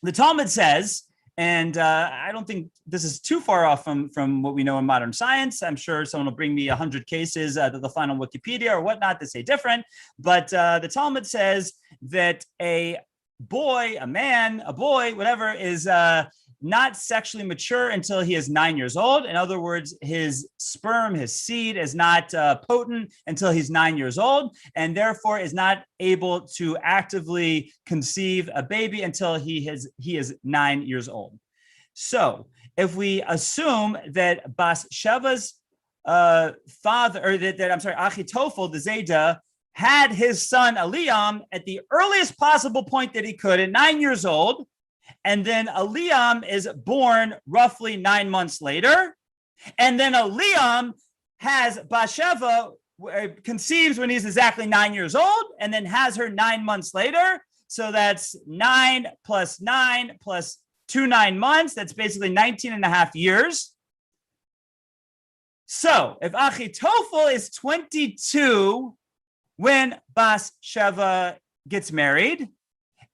The Talmud says, and I don't think this is too far off from what we know in modern science. I'm sure someone will bring me 100 cases that they'll find on Wikipedia or whatnot that say different. But the Talmud says that a boy, a man, a boy, whatever, is not sexually mature until he is 9 years old. In other words, his sperm, his seed is not potent until he's 9 years old, and therefore is not able to actively conceive a baby until he is 9 years old. So if we assume that Bathsheba's father, or Achitophel, the Zayda, had his son Eliam at the earliest possible point that he could at 9 years old, and then Eliam is born roughly 9 months later. And then Eliam has Batsheva, conceives when he's exactly 9 years old, and then has her 9 months later. So that's 9 plus 9 plus 2 9 months. That's basically 19 and a half years. So if Achitophel is 22 when Batsheva gets married,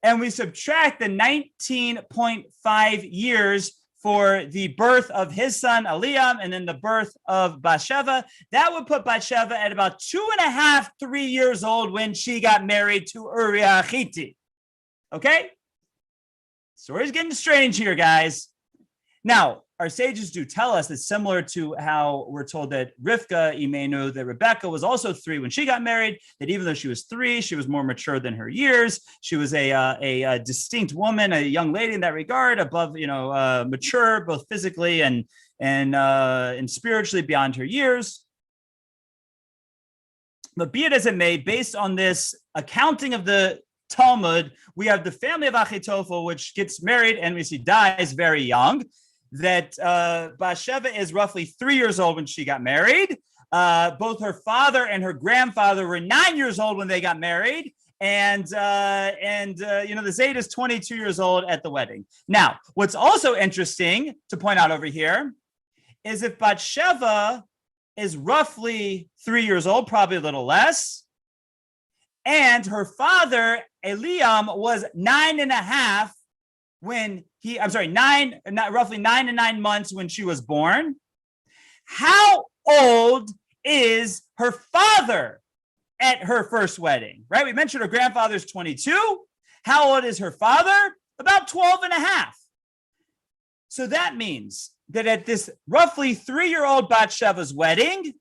and we subtract the 19.5 years for the birth of his son Eliam and then the birth of Batsheva, that would put Batsheva at about 2.5, 3 years old when she got married to Uriah Hachiti. Okay? Story's getting strange here, guys. Now, our sages do tell us that similar to how we're told that Rivka, Imenu, that Rebecca was also 3 when she got married, that even though she was 3, she was more mature than her years. She was a distinct woman, a young lady in that regard, above, mature, both physically and spiritually beyond her years. But be it as it may, based on this accounting of the Talmud, we have the family of Achitophel, which gets married and we see dies very young. That Batsheva is roughly 3 years old when she got married. Both her father and her grandfather were 9 years old when they got married. And the Zayda is 22 years old at the wedding. Now, what's also interesting to point out over here is if Batsheva is roughly 3 years old, probably a little less, and her father, Eliam, was 9.5 when roughly 9 and 9 months when she was born. How old is her father at her first wedding, right? We mentioned her grandfather's 22. How old is her father? About 12 and a half. So that means that at this roughly 3-year-old Batsheva's wedding,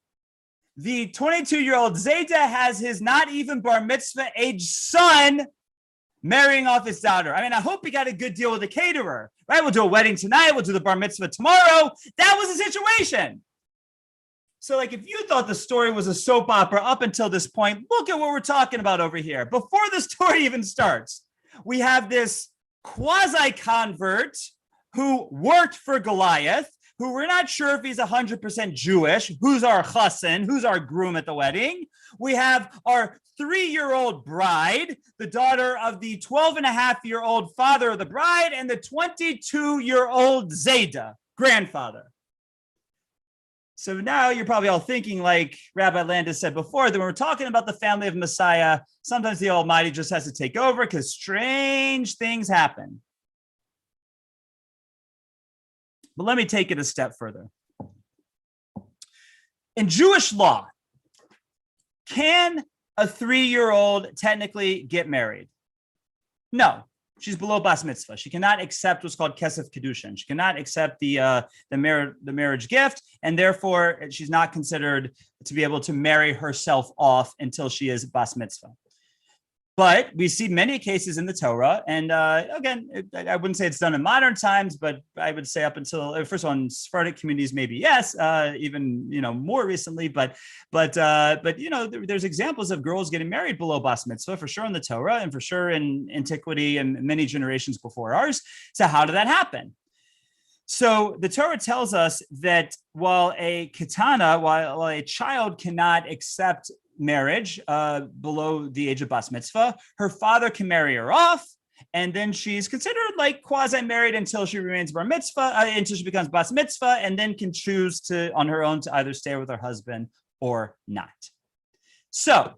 the 22-year-old Zayda has his not even bar mitzvah age son marrying off his daughter. I mean, I hope he got a good deal with the caterer, right? We'll do a wedding tonight. We'll do the bar mitzvah tomorrow. That was the situation. So like, if you thought the story was a soap opera up until this point, look at what we're talking about over here. Before the story even starts, we have this quasi-convert who worked for Goliath, who we're not sure if he's 100% Jewish, who's our chassan, who's our groom at the wedding. We have our 3-year-old bride, the daughter of the 12-and-a-half-year-old father of the bride, and the 22-year-old Zayda, grandfather. So now you're probably all thinking, like Rabbi Landis said before, that when we're talking about the family of Messiah, sometimes the Almighty just has to take over because strange things happen. But let me take it a step further. In Jewish law, can a 3-year-old technically get married? No, she's below bas mitzvah. She cannot accept what's called kesef kedushin. She cannot accept the marriage gift, and therefore she's not considered to be able to marry herself off until she is bas mitzvah. But we see many cases in the Torah, and again, I wouldn't say it's done in modern times, but I would say up until first of all, in Sephardic communities, maybe yes, even more recently. But there's examples of girls getting married below bas mitzvah for sure in the Torah, and for sure in antiquity and many generations before ours. So how did that happen? So the Torah tells us that while a child cannot accept marriage below the age of bas mitzvah, her father can marry her off, and then she's considered like quasi-married until she remains bar mitzvah, until she becomes bas mitzvah, and then can choose to on her own to either stay with her husband or not. So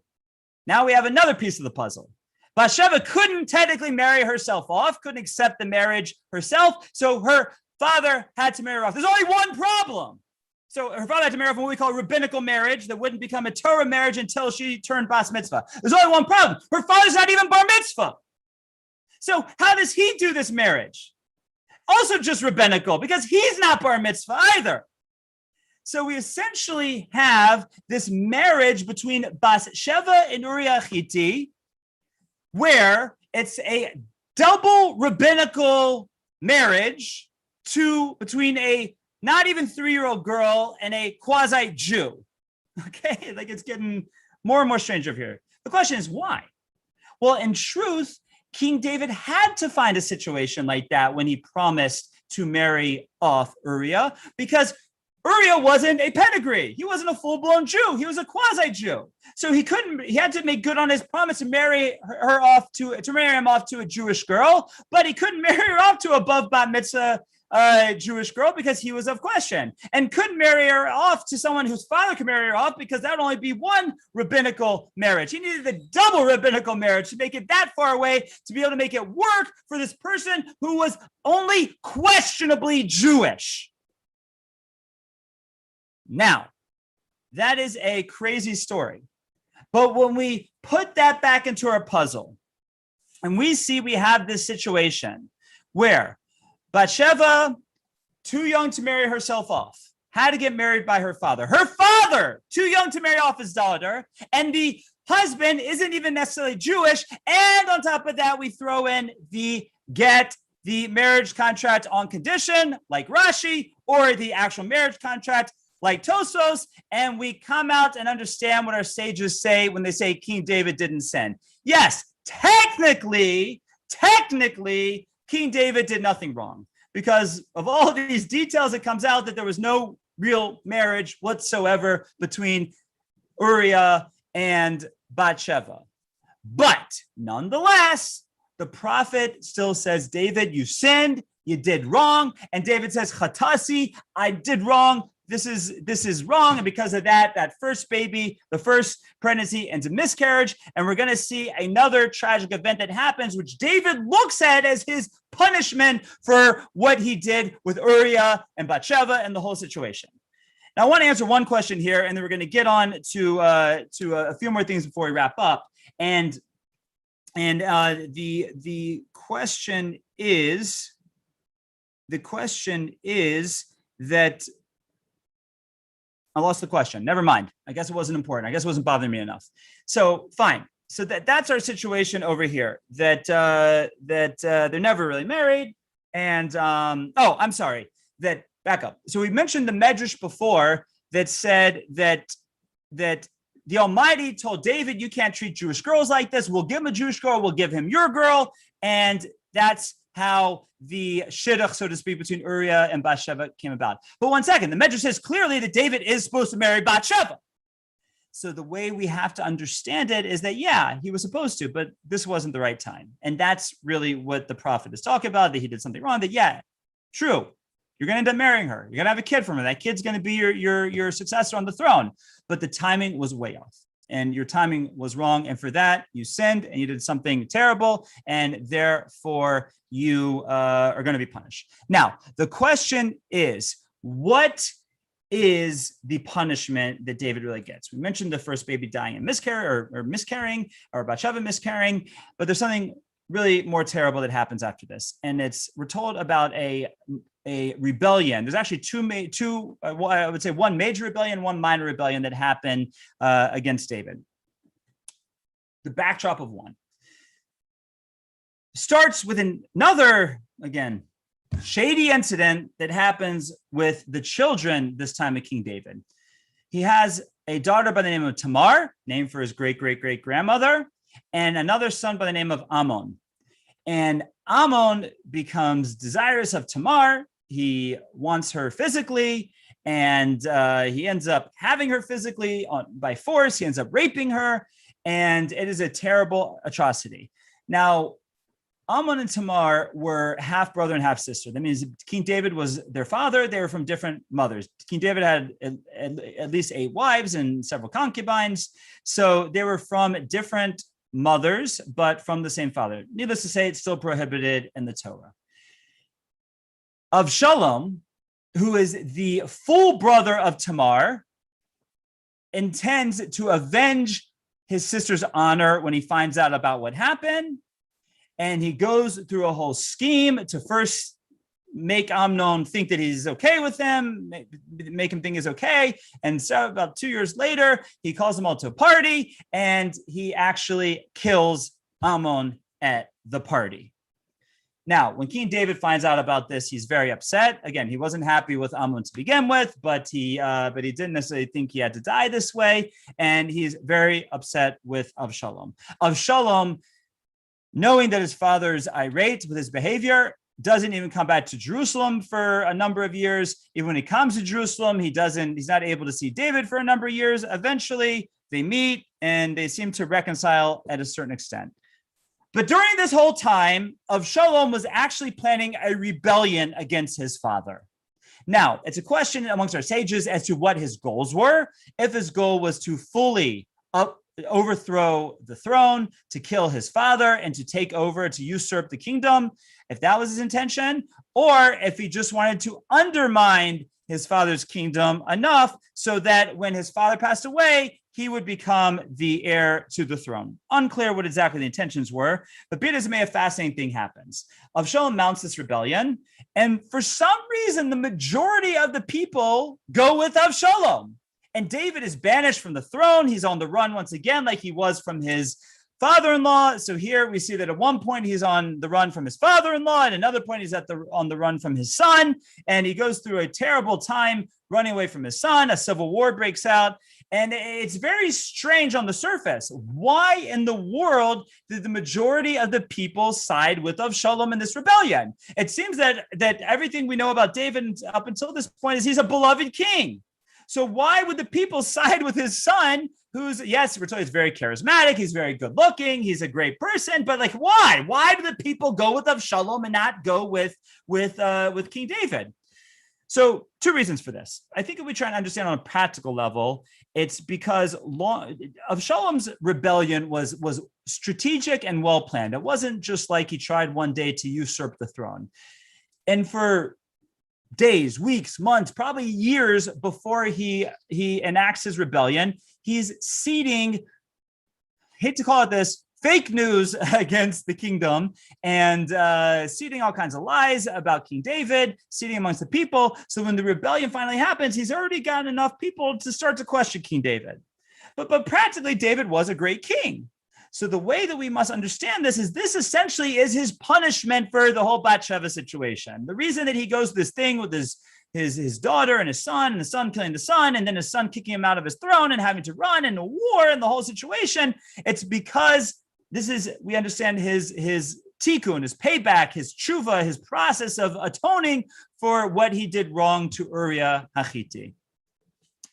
now we have another piece of the puzzle. Batsheva couldn't technically marry herself off, couldn't accept the marriage herself, so her father had to marry her off. There's only one problem. So her father had to marry off what we call rabbinical marriage that wouldn't become a Torah marriage until she turned bas mitzvah. There's only one problem. Her father's not even bar mitzvah. So how does he do this marriage? Also just rabbinical, because he's not bar mitzvah either. So we essentially have this marriage between Batsheva and Uriah Hitti, where it's a double rabbinical marriage between a not even 3-year-old girl and a quasi-Jew. Okay, like it's getting more and more strange over here. The question is why? Well, in truth, King David had to find a situation like that when he promised to marry off Uriah, because Uriah wasn't a pedigree. He wasn't a full-blown Jew. He was a quasi-Jew. So he had to make good on his promise to marry her off to marry him off to a Jewish girl, but he couldn't marry her off to above bat mitzvah Jewish girl because he was of question, and couldn't marry her off to someone whose father could marry her off because that would only be one rabbinical marriage. He needed a double rabbinical marriage to make it that far away to be able to make it work for this person who was only questionably Jewish. Now, that is a crazy story. But when we put that back into our puzzle, and we see we have this situation where Batsheva, too young to marry herself off, had to get married by her father. Her father, too young to marry off his daughter, and the husband isn't even necessarily Jewish. And on top of that, we throw in the marriage contract on condition, like Rashi, or the actual marriage contract, like Tosos, and we come out and understand what our sages say when they say King David didn't sin. Yes, technically, King David did nothing wrong, because of all these details, it comes out that there was no real marriage whatsoever between Uriah and Batsheva. But nonetheless, the prophet still says, David, you sinned, you did wrong. And David says, Chatasi, I did wrong. This is wrong. And because of that first baby, the first pregnancy ends in miscarriage. And we're going to see another tragic event that happens, which David looks at as his punishment for what he did with Uriah and Batsheva and the whole situation. Now, I want to answer one question here, and then we're going to get on to a few more things before we wrap up. And the question is that I lost the question. Never mind. I guess it wasn't important. I guess it wasn't bothering me enough. So fine. So that's our situation over here. That they're never really married. And I'm sorry. Back up. So we mentioned the Medrash before that said that the Almighty told David, you can't treat Jewish girls like this. We'll give him a Jewish girl. We'll give him your girl. And that's how the shidduch, so to speak, between Uriah and Batsheva came about. But one second, the Medrash says clearly that David is supposed to marry Batsheva. So the way we have to understand it is that, yeah, he was supposed to, but this wasn't the right time. And that's really what the prophet is talking about, that he did something wrong, that, yeah, true, you're going to end up marrying her. You're going to have a kid from her. That kid's going to be your successor on the throne. But the timing was way off. And your timing was wrong. And for that, you sinned and you did something terrible. And therefore, you are going to be punished. Now, the question is, what is the punishment that David really gets? We mentioned the first baby dying and miscarrying, or Batsheva miscarrying, but there's something really more terrible that happens after this. And we're told about a rebellion. There's actually I would say one major rebellion, one minor rebellion that happened against David. The backdrop of one starts with another, again, shady incident that happens with the children this time of King David. He has a daughter by the name of Tamar, named for his great-great-great-grandmother, and another son by the name of Ammon. And Ammon becomes desirous of Tamar. He wants her physically, and he ends up having her physically by force. He ends up raping her, and it is a terrible atrocity. Now, Ammon and Tamar were half brother and half sister. That means King David was their father. They were from different mothers. King David had at least 8 wives and several concubines. So they were from different mothers, but from the same father. Needless to say, it's still prohibited in the Torah. Avshalom, who is the full brother of Tamar, intends to avenge his sister's honor when he finds out about what happened. And he goes through a whole scheme to first make Amnon think that he's okay with him, make him think he's okay. And so about 2 years later, he calls them all to a party, and he actually kills Ammon at the party. Now, when King David finds out about this, he's very upset. Again, he wasn't happy with Ammon to begin with, but he didn't necessarily think he had to die this way. And he's very upset with Avshalom. Avshalom, knowing that his father's irate with his behavior, doesn't even come back to Jerusalem for a number of years. Even when he comes to Jerusalem, he's not able to see David for a number of years. Eventually, they meet and they seem to reconcile at a certain extent. But during this whole time, Avshalom was actually planning a rebellion against his father. Now, it's a question amongst our sages as to what his goals were. If his goal was to fully overthrow the throne, to kill his father, and to take over, to usurp the kingdom, if that was his intention, or if he just wanted to undermine his father's kingdom enough so that when his father passed away, he would become the heir to the throne. Unclear what exactly the intentions were, but be it as it may, a fascinating thing happens. Avshalom mounts this rebellion, and for some reason, the majority of the people go with Avshalom. And David is banished from the throne. He's on the run once again, like he was from his father-in-law. So here we see that at one point he's on the run from his father-in-law, and another point he's on the run from his son. And he goes through a terrible time running away from his son. A civil war breaks out. And it's very strange on the surface. Why in the world did the majority of the people side with Avshalom in this rebellion? It seems that everything we know about David up until this point is he's a beloved king. So why would the people side with his son, who's, yes, we're told he's very charismatic, he's very good looking, he's a great person, but like, why? Why do the people go with Avshalom and not go with King David? So 2 reasons for this. I think if we try and understand on a practical level, it's because Avshalom's rebellion was strategic and well-planned. It wasn't just like he tried one day to usurp the throne. And for days, weeks, months, probably years before he enacts his rebellion, he's seeding, hate to call it this, fake news against the kingdom, and seeding all kinds of lies about King David, seeding amongst the people. So when the rebellion finally happens, he's already got enough people to start to question King David. But practically, David was a great king. So the way that we must understand this is this essentially is his punishment for the whole Batsheva situation. The reason that he goes this thing with his daughter and the son killing the son, and then his son kicking him out of his throne and having to run and the war and the whole situation, it's because we understand his tikkun, his payback, his tshuva, his process of atoning for what he did wrong to Uriah Hachiti.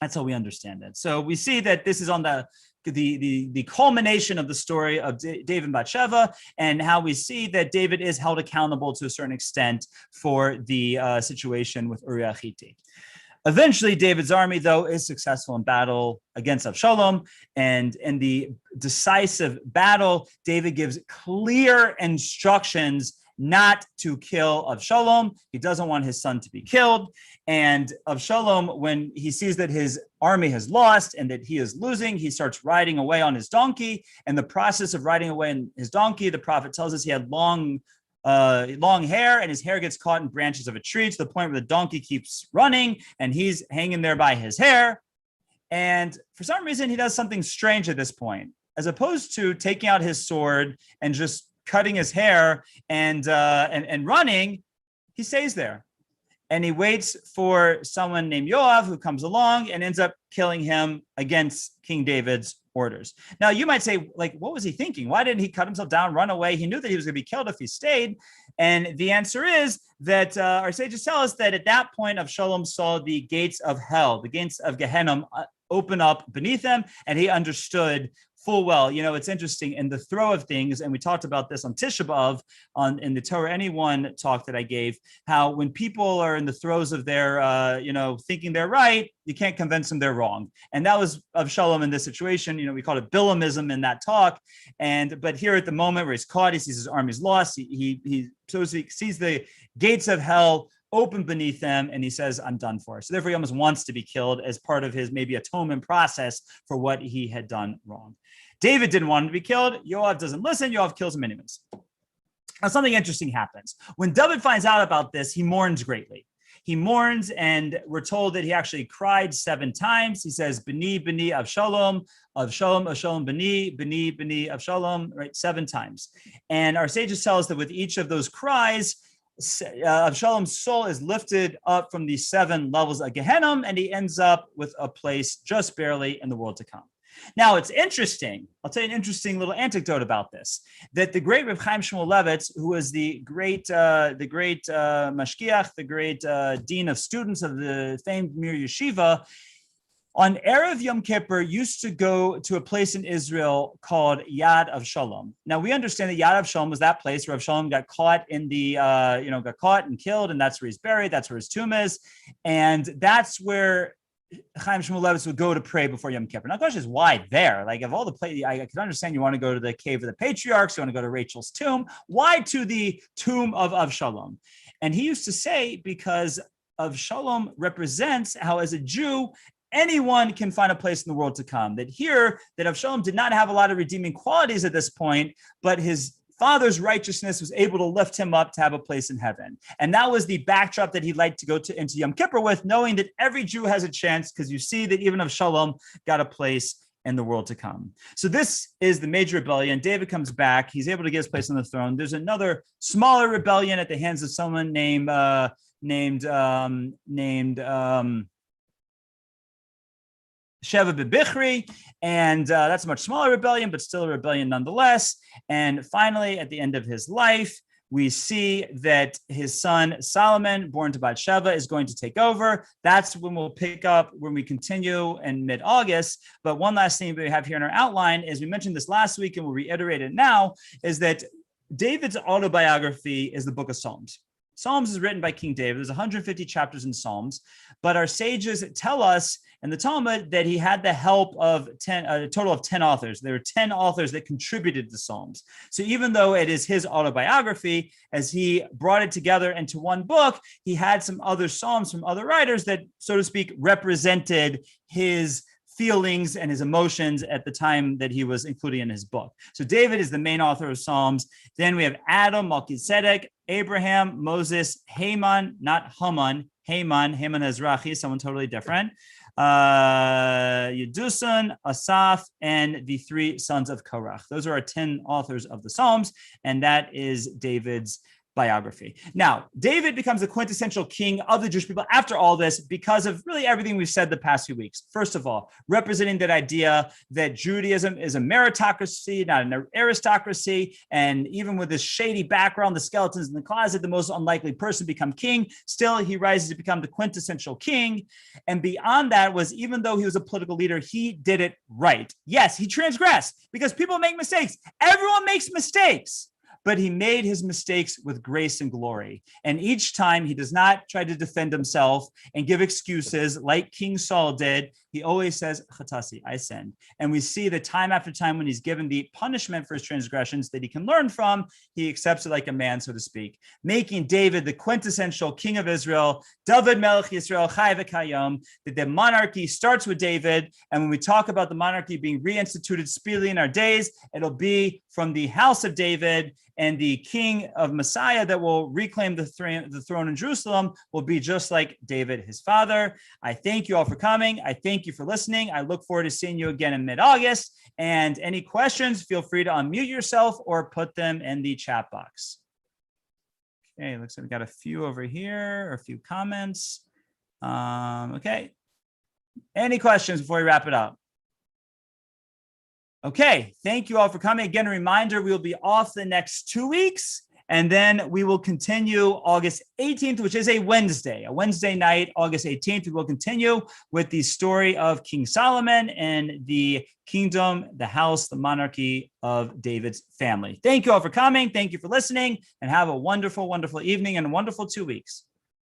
That's how we understand it. So we see that this is on the culmination of the story of David and Batsheva, and how we see that David is held accountable to a certain extent for the situation with Uriah Hachiti. Eventually, David's army, though, is successful in battle against Avshalom. And in the decisive battle, David gives clear instructions not to kill Avshalom. He doesn't want his son to be killed. And Avshalom, when he sees that his army has lost and that he is losing, he starts riding away on his donkey. And the process of riding away on his donkey, the prophet tells us he had long hair, and his hair gets caught in branches of a tree to the point where the donkey keeps running and he's hanging there by his hair. And for some reason, he does something strange at this point. As opposed to taking out his sword and just cutting his hair and running, he stays there. And he waits for someone named Yoav, who comes along and ends up killing him against King David's orders. Now, you might say, like, what was he thinking? Why didn't he cut himself down, run away? He knew that he was going to be killed if he stayed. And the answer is that our sages tell us that at that point, Avshalom saw the gates of hell, the gates of Gehenna open up beneath him, and he understood full well. You know, it's interesting in the throw of things, and we talked about this on Tisha B'Av in the Torah Anyone talk that I gave, how when people are in the throes of their, thinking they're right, you can't convince them they're wrong. And that was Avshalom in this situation. You know, we called it Bilamism in that talk. But here at the moment where he's caught, he sees his army's lost. He sees the gates of hell open beneath them, and he says, I'm done for. So therefore, he almost wants to be killed as part of his maybe atonement process for what he had done wrong. David didn't want him to be killed. Yoav doesn't listen. Yoav kills him anyways. Now, something interesting happens. When David finds out about this, he mourns greatly. He mourns, and we're told that he actually cried 7 times. He says, B'ni, B'ni, Avshalom, Avshalom, Avshalom, B'ni, B'ni, B'ni, Avshalom, right? 7 times. And our sages tell us that with each of those cries, Avshalom's soul is lifted up from the 7 levels of Gehenna, and he ends up with a place just barely in the world to come. Now, it's interesting. I'll tell you an interesting little anecdote about this, that the great Reb Chaim Shmuel Levitz, who was the great mashgiach, the great dean of students of the famed Mir Yeshiva, on Erev Yom Kippur used to go to a place in Israel called Yad Avshalom. Now, we understand that Yad Avshalom was that place where Avshalom got caught in the, got caught and killed, and that's where he's buried. That's where his tomb is. And that's where Chaim Shmuel Levitz would go to pray before Yom Kippur. Now, the question is, why there? Like, of all the places, I can understand you want to go to the cave of the patriarchs, you want to go to Rachel's tomb. Why to the tomb of Avshalom? And he used to say, because Avshalom represents how, as a Jew, anyone can find a place in the world to come. That Avshalom did not have a lot of redeeming qualities at this point, but his father's righteousness was able to lift him up to have a place in heaven. And that was the backdrop that he'd like to go into Yom Kippur with, knowing that every Jew has a chance, because you see that even Avshalom got a place in the world to come. So this is the major rebellion. David comes back. He's able to get his place on the throne. There's another smaller rebellion at the hands of someone named Sheva Bibichri, and that's a much smaller rebellion, but still a rebellion nonetheless. And finally, at the end of his life, we see that his son Solomon, born to Batsheva, is going to take over. That's when we'll pick up, when we continue in mid-August. But one last thing we have here in our outline is, we mentioned this last week and we'll reiterate it now, is that David's autobiography is the book of Psalms. Psalms is written by King David. There's 150 chapters in Psalms, but our sages tell us in the Talmud that he had the help of a total of 10 authors. There were 10 authors that contributed to Psalms. So even though it is his autobiography, as he brought it together into one book, he had some other Psalms from other writers that, so to speak, represented his feelings and his emotions at the time that he was including in his book. So David is the main author of Psalms. Then we have Adam, Melchizedek, Abraham, Moses, Haman, not Haman, Haman Ezrahi, someone totally different. Yedusun, Asaph, and the 3 sons of Korach. Those are our 10 authors of the Psalms, and that is David's biography. Now, David becomes the quintessential king of the Jewish people after all this because of really everything we've said the past few weeks. First of all, representing that idea that Judaism is a meritocracy, not an aristocracy. And even with this shady background, the skeletons in the closet, the most unlikely person to become king, still he rises to become the quintessential king. And beyond that was, even though he was a political leader, he did it right. Yes, he transgressed because people make mistakes. Everyone makes mistakes. But he made his mistakes with grace and glory. And each time he does not try to defend himself and give excuses like King Saul did. He always says, Chatasi, I sinned. And we see that time after time when he's given the punishment for his transgressions that he can learn from, he accepts it like a man, so to speak, making David the quintessential king of Israel, David Melech Yisrael, Chai v'Kayom, that the monarchy starts with David. And when we talk about the monarchy being reinstituted speedily in our days, it'll be from the house of David, and the king of Messiah that will reclaim the throne in Jerusalem will be just like David, his father. I thank you all for coming. I thank you for listening. I look forward to seeing you again in mid-August. And any questions, feel free to unmute yourself or put them in the chat box. Okay, looks like we got a few over here, or a few comments. Okay. Any questions before we wrap it up? Okay, thank you all for coming. Again, a reminder, we will be off the next 2 weeks, and then we will continue August 18th, which is a Wednesday night, August 18th. We will continue with the story of King Solomon and the kingdom, the house, the monarchy of David's family. Thank you all for coming. Thank you for listening, and have a wonderful, wonderful evening and a wonderful 2 weeks.